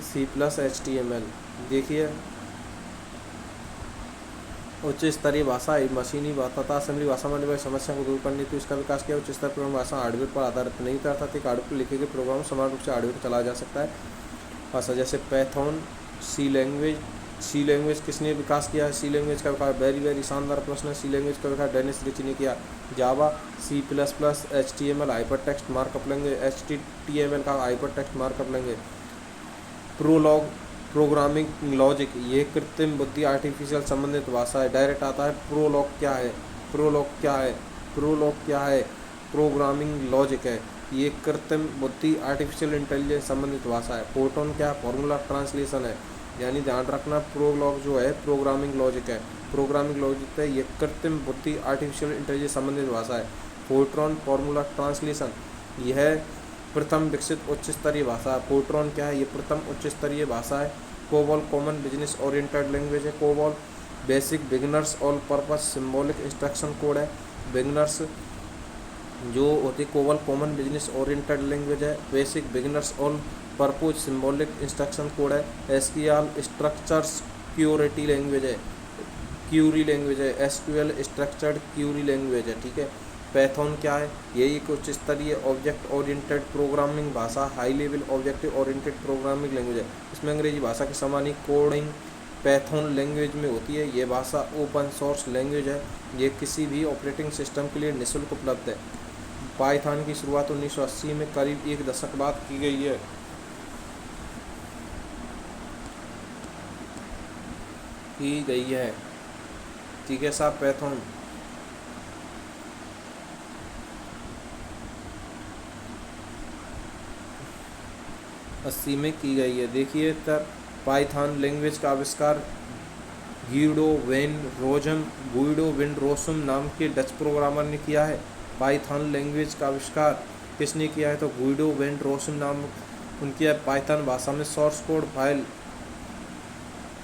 C++HTML देखिए, उच्च स्तरीय भाषा मशीनी तथा असेंबली भाषा में आने वाली समस्या को दूर करने हेतु इसका विकास किया। उच्च स्तरीय प्रोग्राम भाषा हार्डवेयर पर आधारित नहीं था, अर्थात एक हार्डवेयर पर लिखे गए प्रोग्राम समान रूप से हार्डवेयर पर चलाया जा सकता है। भाषा जैसे पाइथन, सी लैंग्वेज किसने विकास किया है? सी लैंग्वेज का विकास वेरी शानदार प्रश्न है। सी लैंग्वेज का विकास डेनिस रिची ने किया। Java, C++, HTML hyper text markup language, HTML का hyper text markup language. Prolog, programming logic, ये कृत्रिम बुद्धि आर्टिफिशियल संबंधित भाषा है। डायरेक्ट आता है प्रोलॉग क्या है? प्रोग्रामिंग लॉजिक है। ये कृत्रिम बुद्धि आर्टिफिशियल इंटेलिजेंस संबंधित भाषा है। फोरट्रॉन क्या है, फॉर्मूला ट्रांसलेशन है, यानी ध्यान रखना प्रोलॉग जो है प्रोग्रामिंग लॉजिक है। प्रोग्रामिंग लॉजिक है, ये कृत्रिम बुद्धि आर्टिफिशियल इंटेलिजेंस संबंधित भाषा है। फोरट्रॉन फॉर्मूला ट्रांसलेशन यह प्रथम विकसित उच्च स्तरीय भाषा है। फोरट्रॉन क्या है, ये प्रथम उच्च स्तरीय भाषा है। COBOL common business oriented language है। COBOL basic beginners all purpose symbolic instruction code है। बिगिनर्स जो होती है COBOL common business oriented language है। Basic beginners all purpose symbolic instruction code है। एसक्यूएल स्ट्रक्चर्स क्यूरेटी लैंग्वेज है, क्यूरी लैंग्वेज है। SQL structured query language है, ठीक है। पैथॉन क्या है, ये एक उच्च स्तरीय ऑब्जेक्ट ओरिएंटेड प्रोग्रामिंग भाषा, high level object oriented programming language है। इसमें अंग्रेजी भाषा के समान ही कोडिंग पैथॉन लैंग्वेज में होती है। ये भाषा ओपन सोर्स लैंग्वेज है। ये किसी भी ऑपरेटिंग सिस्टम के लिए निःशुल्क उपलब्ध है। पाइथन की शुरुआत 1980 में करीब एक दशक बाद की गई है, ठीक है साहब। पैथॉन अस्सी में की गई है। देखिए तब पाइथन लैंग्वेज का आविष्कार गुइडो वेन रोसम नाम के डच प्रोग्रामर ने किया है। पाइथन लैंग्वेज का आविष्कार किसने किया है, तो गुइडो वेन रोसम नाम उनकी पाइथन भाषा में source code file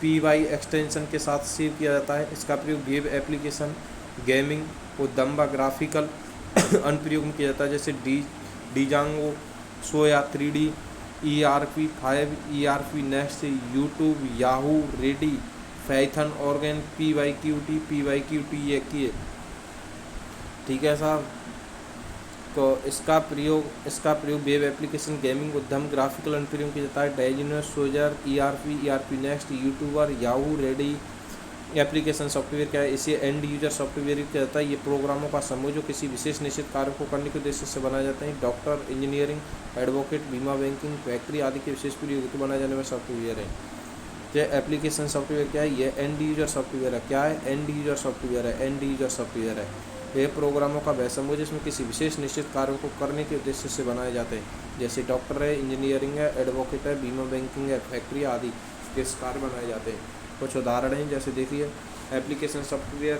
py extension के साथ सेव किया जाता है। इसका प्रयोग वेब एप्लीकेशन, गेमिंग, उद्यम ग्राफिकल अनुप्रयोग में किया जाता है, जैसे डिजांगो, सोया 3D, ERP5, ERP next, YouTube, Yahoo, ready, Python organ, PYQT ये किए, ठीक है साहब। तो इसका प्रयोग वेब एप्लीकेशन, गेमिंग, उद्यम ग्राफिकल अनुप्रयोग किया जाता है। डाइजिनो, सोजर, ERP next, YouTuber, Yahoo, ready application software क्या है, इसे एंड यूजर सॉफ्टवेयर किया जाता है। ये प्रोग्रामों का समूह जो किसी विशेष निश्चित कार्य को करने के उद्देश्य से बनाए जाते हैं। डॉक्टर, इंजीनियरिंग, एडवोकेट, बीमा, बैंकिंग, फैक्ट्री आदि के विशेष प्रयोग हेतु बनाए जाने वाले सॉफ्टवेयर है। ये एप्लीकेशन सॉफ्टवेयर क्या है, ये एंड यूजर सॉफ्टवेयर है। क्या है, एंड यूजर सॉफ्टवेयर है, एंड यूजर सॉफ्टवेयर है। ये प्रोग्रामों का वह समूह जिसमें किसी विशेष निश्चित कार्यों को करने के उद्देश्य से बनाए जाते हैं, जैसे डॉक्टर है, इंजीनियरिंग है, एडवोकेट है, बीमा, बैंकिंग है, फैक्ट्री आदि के कार्य बनाए जाते हैं। कुछ उदाहरण हैं, जैसे देखिए एप्लीकेशन सॉफ्टवेयर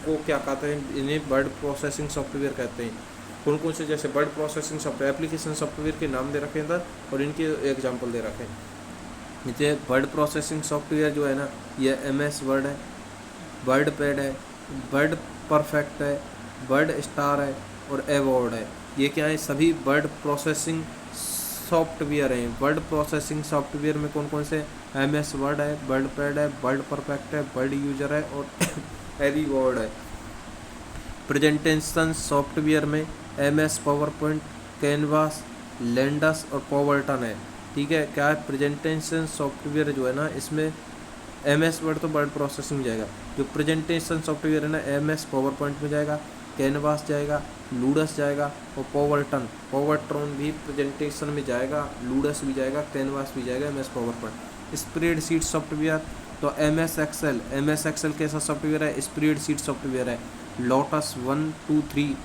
को क्या कहते हैं, इन्हें वर्ड प्रोसेसिंग सॉफ्टवेयर कहते हैं। कौन कौन से, जैसे word processing software, application software के नाम दे रखे हैं और इनके एग्जाम्पल दे रखे हैं। नीचे वर्ड प्रोसेसिंग सॉफ्टवेयर जो है ना, ये MS वर्ड है, वर्ड पैड है, वर्ड परफेक्ट है, वर्ड स्टार है और एवॉर्ड है। ये क्या है, सभी वर्ड प्रोसेसिंग सॉफ्टवेयर हैं। वर्ड प्रोसेसिंग सॉफ्टवेयर में कौन कौन से, MS वर्ड है, वर्ड पैड है, वर्ड परफेक्ट है, वर्ड यूजर है और एवॉर्ड है। प्रेजेंटेशन सॉफ्टवेयर में MS पावरपॉइंट, कैनवास, लेंडस और पॉवर्टन है, ठीक है। क्या है, प्रेजेंटेशन सॉफ्टवेयर जो है ना, इसमें MS वर्ड तो वर्ड प्रोसेसिंग में जाएगा। जो प्रेजेंटेशन सॉफ्टवेयर है ना, MS पावरपॉइंट में जाएगा, कैनवास जाएगा, लूडस जाएगा और पावरट्रॉन भी प्रेजेंटेशन में जाएगा, लूडस भी जाएगा, कैनवास भी जाएगा, MS पावरपॉइंट। स्प्रेडशीट सॉफ्टवेयर तो MS एक्सेल कैसा सॉफ्टवेयर है, स्प्रेडशीट सॉफ्टवेयर है। लोटस 1, 2, 3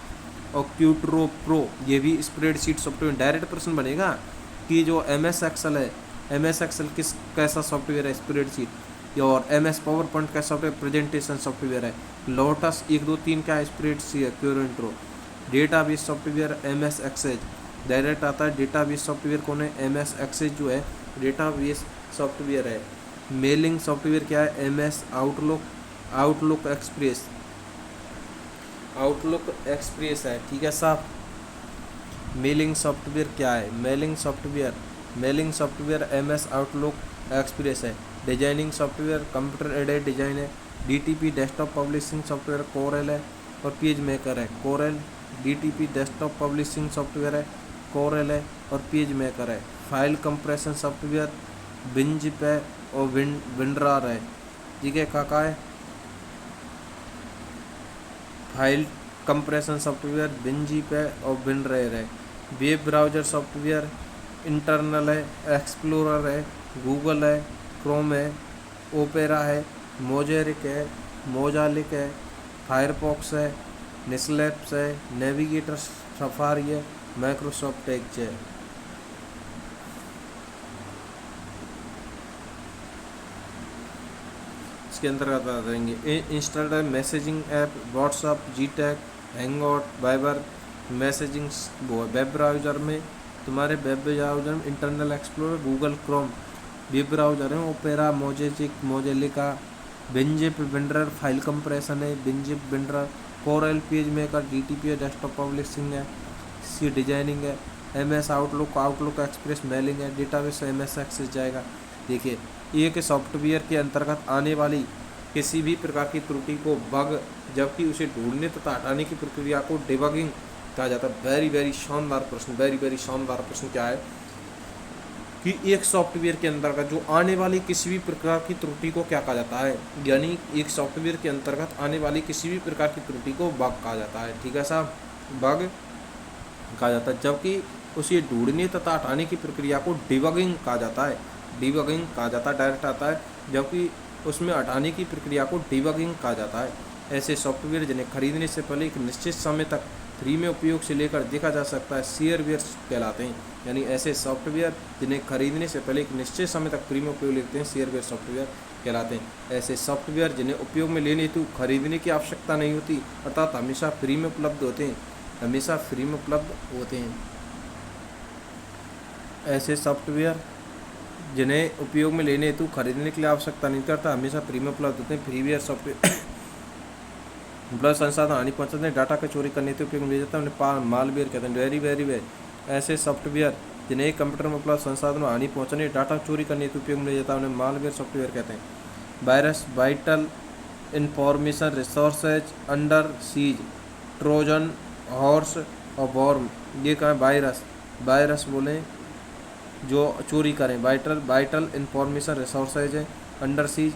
और क्यूट्रो प्रो ये भी स्प्रेडशीट सॉफ्टवेयर। डायरेक्ट प्रश्न बनेगा कि जो MS एक्सेल है, MS एक्सेल कैसा सॉफ्टवेयर है, स्प्रेडशीट। और MS पावरपॉइंट का सॉफ्टवेयर प्रेजेंटेशन सॉफ्टवेयर है। लोटस 1, 2, 3 का स्प्रेडशीट है, क्यूरेंट्रो। Database software MS Excel direct आता है। डेटाबेस सॉफ्टवेयर कौन है, MS एक्सेल जो है डेटाबेस सॉफ्टवेयर है। मेलिंग सॉफ्टवेयर क्या है, MS आउटलुक एक्सप्रेस है, ठीक है साहब। मेलिंग सॉफ्टवेयर क्या है, mailing software MS Outlook Express है। Designing software computer aided design है। DTP desktop publishing software Corel है और पेज मेकर है। Corel DTP desktop publishing software है, कोरेल है और पेज मेकर है। फाइल कंप्रेशन सॉफ्टवेयर विंजपे और विंडरार है, ठीक है। काका है फाइल कंप्रेशन सॉफ्टवेयर विंजपे और विंडरार है। वेब ब्राउज़र सॉफ्टवेयर इंटरनल है, एक्सप्लोरर है, गूगल है, क्रोम है, ओपेरा है, मोजेरिक है, मोजालिक है, फायरफॉक्स है, नेस्लैप्स है, नेविगेटर सफारी है, माइक्रोसॉफ्ट एज है। इसके अंतर्गत आ जाएंगे इंस्टॉल्ड है messaging app, WhatsApp, GTalk, Hangout, Viber, messaging web browser में, तुम्हारे वेब ब्राउज़र में internal explorer, Google Chrome, web browser है, Opera, Mosaic, Mozilla, WinZip builder, file compression है, WinZip builder, Corel page maker, DTP desktop publishing है, सी designing है, MS outlook, outlook express mailing है, database MS access जाएगा। देखिए एक software के अंतर्गत आने वाली किसी भी प्रकार की त्रुटि को बग, जबकि उसे ढूंढने तथा हटाने की प्रक्रिया को डिबगिंग कहा जाता है। वेरी शानदार प्रश्न, वेरी शानदार प्रश्न क्या है कि एक सॉफ्टवेयर के अंतर्गत जो आने वाली किसी भी प्रकार की त्रुटि को क्या कहा जाता है, यानी एक सॉफ्टवेयर के अंतर्गत आने वाली किसी भी प्रकार की त्रुटि को बग कहा जाता है। ठीक है साहब, बग कहा जाता है, जबकि उसे ढूंढने तथा हटाने की प्रक्रिया को डिबगिंग कहा जाता है। डिबगिंग कहा जाता है, डायरेक्ट आता है, जबकि उसमें हटाने की प्रक्रिया को डिबगिंग कहा जाता है। ऐसे सॉफ्टवेयर जिन्हें खरीदने से पहले एक निश्चित समय तक फ्री में उपयोग से लेकर देखा जा सकता है शेयरवेयर कहलाते हैं। यानी ऐसे सॉफ्टवेयर जिन्हें खरीदने से पहले एक निश्चित समय तक फ्री में उपयोग लेते हैं शेयरवेयर सॉफ्टवेयर कहलाते हैं। ऐसे सॉफ्टवेयर जिन्हें उपयोग में लेने हेतु खरीदने की आवश्यकता नहीं होती, अर्थात हमेशा फ्री में उपलब्ध होते हैं, हमेशा फ्री में उपलब्ध होते हैं। ऐसे सॉफ्टवेयर जिन्हें उपयोग में लेने हेतु खरीदने के लिए आवश्यकता नहीं करता, हमेशा फ्री में उपलब्ध होते हैं। फ्रीवेयर सॉफ्टवेयर उपलब्ध संसाधन हानि पहुँचाते हैं, डाटा का चोरी करने हेतु उपयोग में लिया जाता है, उन्हें मालवेयर कहते हैं। वेरी ऐसे सॉफ्टवेयर जिन्हें एक कंप्यूटर में उपलब्ध संसाधन हानि पहुँचाने, डाटा चोरी करने हेतु उपयोग में लिया जाता है, उन्हें मालवेयर सॉफ्टवेयर कहते हैं। Virus, vital information resources under seize, Trojan horse और वॉर्म, ये कहाँ वायरस, वायरस बोलें जो चोरी करें, वाइटल इंफॉर्मेशन रिसोर्सेज है, under seize,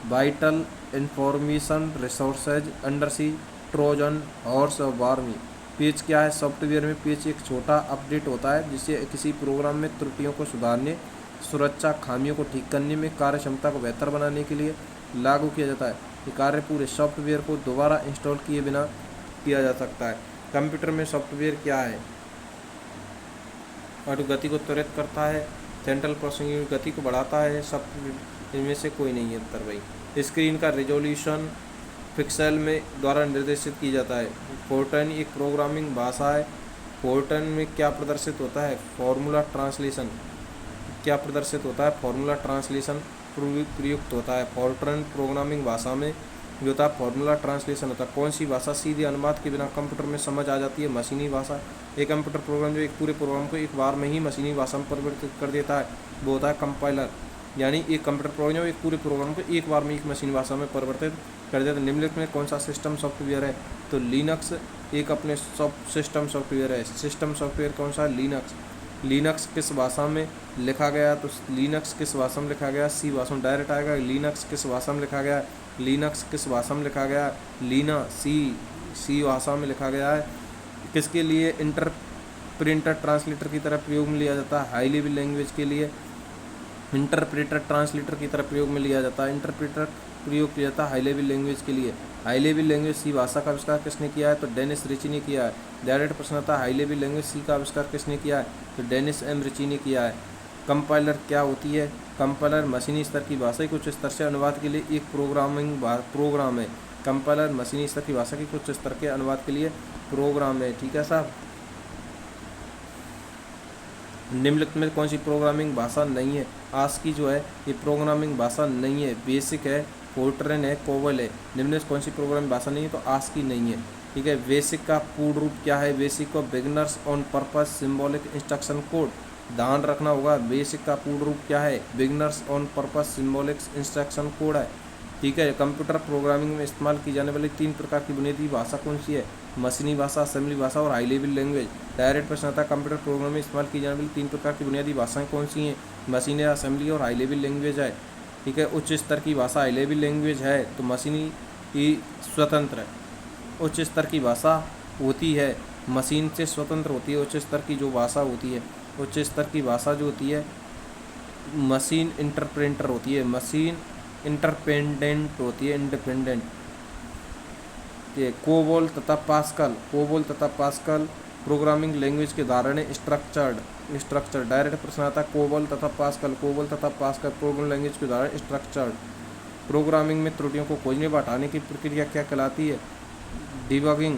vital information resources under seize, Trojan horse और वार्मी। पेज क्या है सॉफ्टवेयर में? पेज एक छोटा अपडेट होता है जिससे किसी प्रोग्राम में त्रुटियों को सुधारने, सुरक्षा खामियों को ठीक करने में, कार्य क्षमता को बेहतर बनाने के लिए लागू किया जाता है। ये कार्य पूरे सॉफ्टवेयर को दोबारा इंस्टॉल किए बिना किया जा सकता है। कंप्यूटर में सॉफ्टवेयर क्या है? और गति को त्वरित करता है, सेंट्रल प्रोसेसिंग यूनिट गति को बढ़ाता है, सब इनमें से कोई नहीं है उत्तर भाई। स्क्रीन का रिजोल्यूशन पिक्सल में द्वारा निर्देशित की जाता है। फोर्टन एक प्रोग्रामिंग भाषा है। फोर्टन में क्या प्रदर्शित होता है? Formula translation. क्या प्रदर्शित होता है? फॉर्मूला ट्रांसलेशन प्रयुक्त होता है। फोर्टन प्रोग्रामिंग भाषा में जो होता है फॉर्मूला ट्रांसलेशन होता है। कौन सी भाषा सीधे अनुवाद के बिना कंप्यूटर में समझ आ जाती है? मशीनी भाषा। एक कंप्यूटर प्रोग्राम जो एक पूरे प्रोग्राम को एक बार में ही मशीनी भाषा में परिवर्तित कर देता है वो होता है कंपाइलर। यानी एक कंप्यूटर प्रोग्राम जो एक पूरे प्रोग्राम को एक बार में एक मशीनी भाषा में परिवर्तित कर देता है। निम्नलिखित में कौन सा सिस्टम सॉफ्टवेयर है? तो लिनक्स एक अपने सिस्टम सॉफ्टवेयर है। सिस्टम सॉफ्टवेयर कौन सा है? लिनक्स। लिनक्स किस भाषा में लिखा गया? तो लिनक्स किस भाषा में लिखा गया? सी भाषा में डायरेक्ट आएगा। लिनक्स किस भाषा में लिखा गया? लिनक्स किस भाषा में लिखा गया? लीना सी भाषा में लिखा गया है। किसके लिए इंटरप्रेटर ट्रांसलेटर की तरह प्रयोग में लिया जाता है? हाई लेवल लैंग्वेज के लिए इंटरप्रेटर ट्रांसलेटर की तरह प्रयोग में लिया जाता है। इंटरप्रेटर प्रयोग किया जाता है हाई लेवल लैंग्वेज के लिए। हाई लेवल लैंग्वेज सी भाषा का आविष्कार किसने किया है? तो डेनिस रिची ने किया है। डायरेक्ट प्रश्न आता है हाई लेवल लैंग्वेज सी का आविष्कार किसने किया है? तो डेनिस एम रिची ने किया है। कंपाइलर क्या होती है? कंपाइलर मशीनी स्तर की भाषा की कुछ स्तर से अनुवाद के लिए एक प्रोग्राम है। कंपाइलर मशीनी स्तर की भाषा की कुछ स्तर के अनुवाद के लिए प्रोग्राम है। ठीक है साहब। निम्नलिखित में कौन सी प्रोग्रामिंग भाषा नहीं है? आस्की जो है ये प्रोग्रामिंग भाषा नहीं है। बेसिक है, फोर्ट्रन है, कोवल है। निम्नलिखित कौन सी प्रोग्रामिंग भाषा नहीं है? तो आस्की नहीं है। ठीक है। बेसिक का पूर्ण रूप क्या है? बेसिक को beginners on purpose symbolic instruction code. ध्यान रखना होगा, बेसिक का पूर्ण रूप क्या है? Beginners on purpose symbolic instruction code है। ठीक है। कंप्यूटर प्रोग्रामिंग में इस्तेमाल की जाने वाली 3 प्रकार की बुनियादी भाषा कौन सी है? मशीनी भाषा, असेंबली भाषा और हाई लेवल लैंग्वेज। डायरेक्ट प्रश्न आता है कंप्यूटर प्रोग्राम में इस्तेमाल की जाने वाली 3 प्रकार की बुनियादी भाषाएं कौन सी हैं? मशीनी, असेंबली और हाई लेवल लैंग्वेज है। ठीक है। उच्च स्तर की भाषा हाई लेवल लैंग्वेज है तो मशीनी ही स्वतंत्र है। उच्च स्तर की भाषा होती है मशीन से स्वतंत्र होती है। उच्च स्तर की जो भाषा होती है, उच्च स्तर की भाषा जो होती है मशीन इंटरप्रेटर होती है। मशीन इंटरपेंडेंट होती है, इंडिपेंडेंट। ये कोबोल तथा पास्कल प्रोग्रामिंग लैंग्वेज के उदाहरण है। स्ट्रक्चर्ड डायरेक्ट प्रश्न आता है कोबोल तथा पास्कल प्रोग्रामिंग लैंग्वेज के उदाहरण। स्ट्रक्चर्ड प्रोग्रामिंग में त्रुटियों को खोजने व हटाने की प्रक्रिया क्या कहलाती है? डिबगिंग।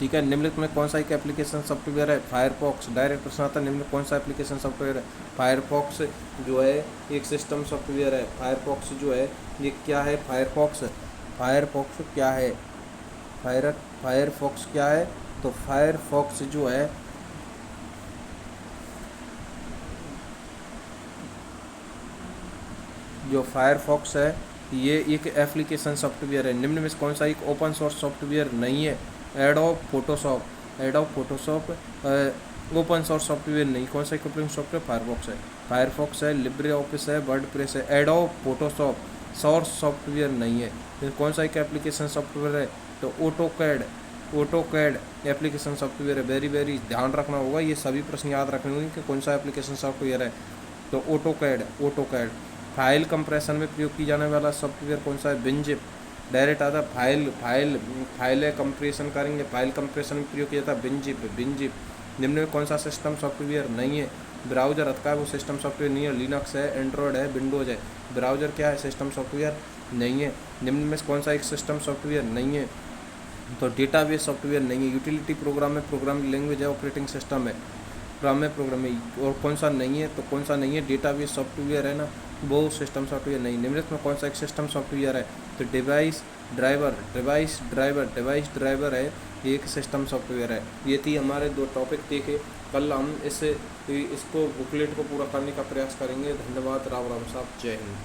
ठीक है, निम्नलिखित में कौन सा एक एप्लीकेशन सॉफ्टवेयर है? फायरफॉक्स। डायरेक्ट प्रश्न आता है, निम्नलिखित कौन सा एप्लीकेशन सॉफ्टवेयर है? फायरफॉक्स जो है एक सिस्टम सॉफ्टवेयर है। फायरफॉक्स जो है ये क्या है? फायरफॉक्स क्या है? फायरफॉक्स क्या है? तो फायरफॉक्स जो है फायरफॉक्स है ये एक एप्लीकेशन सॉफ्टवेयर है। निम्न में से कौन सा एक ओपन सोर्स सॉफ्टवेयर नहीं है? Adobe Photoshop open source software नहीं। कौन सा एक ओपन सॉफ्टवेयर? फायरफॉक्स है, लिब्रे ऑफिस है, वर्डप्रेस है। एडोब फोटोशॉप सोर्स सॉफ्टवेयर नहीं है। फिर कौन सा एक एप्लीकेशन सॉफ्टवेयर है? तो ऑटोकैड एप्लीकेशन सॉफ्टवेयर है। वेरी ध्यान रखना होगा, ये सभी प्रश्न याद रखने होंगे कि कौन सा एप्लीकेशन सॉफ्टवेयर है। तो ऑटोकैड। फाइल कंप्रेशन में प्रयोग की जाने वाला सॉफ्टवेयर कौन सा है? बिनजिप। डायरेक्ट आता है फाइल कंप्रेशन करेंगे, फाइल कंप्रेशन में प्रयोग किया जाता है बिनजिप। निम्न में कौन सा सिस्टम सॉफ्टवेयर नहीं है? ब्राउजर रखा है, वो सिस्टम सॉफ्टवेयर नहीं है। लिनक्स है, एंड्रॉयड है, विंडोज है। ब्राउजर क्या है? सिस्टम सॉफ्टवेयर नहीं है। निम्न में कौन सा एक सिस्टम सॉफ्टवेयर नहीं है? तो डेटाबेस सॉफ्टवेयर नहीं है। यूटिलिटी प्रोग्राम में प्रोग्रामिंग लैंग्वेज है, ऑपरेटिंग सिस्टम है। प्रोग्रामिंग और कौन सा नहीं है? तो कौन सा नहीं है? डेटाबेस सॉफ्टवेयर है ना, वो सिस्टम सॉफ्टवेयर नहीं। निम्नलिखित में कौन सा एक सिस्टम सॉफ्टवेयर है? तो डिवाइस ड्राइवर है, ये एक सिस्टम सॉफ्टवेयर है। ये थी हमारे 2 टॉपिक देखे। कल हम इसको बुकलेट को पूरा करने का प्रयास करेंगे। धन्यवाद। राम साहब, जय हिंद।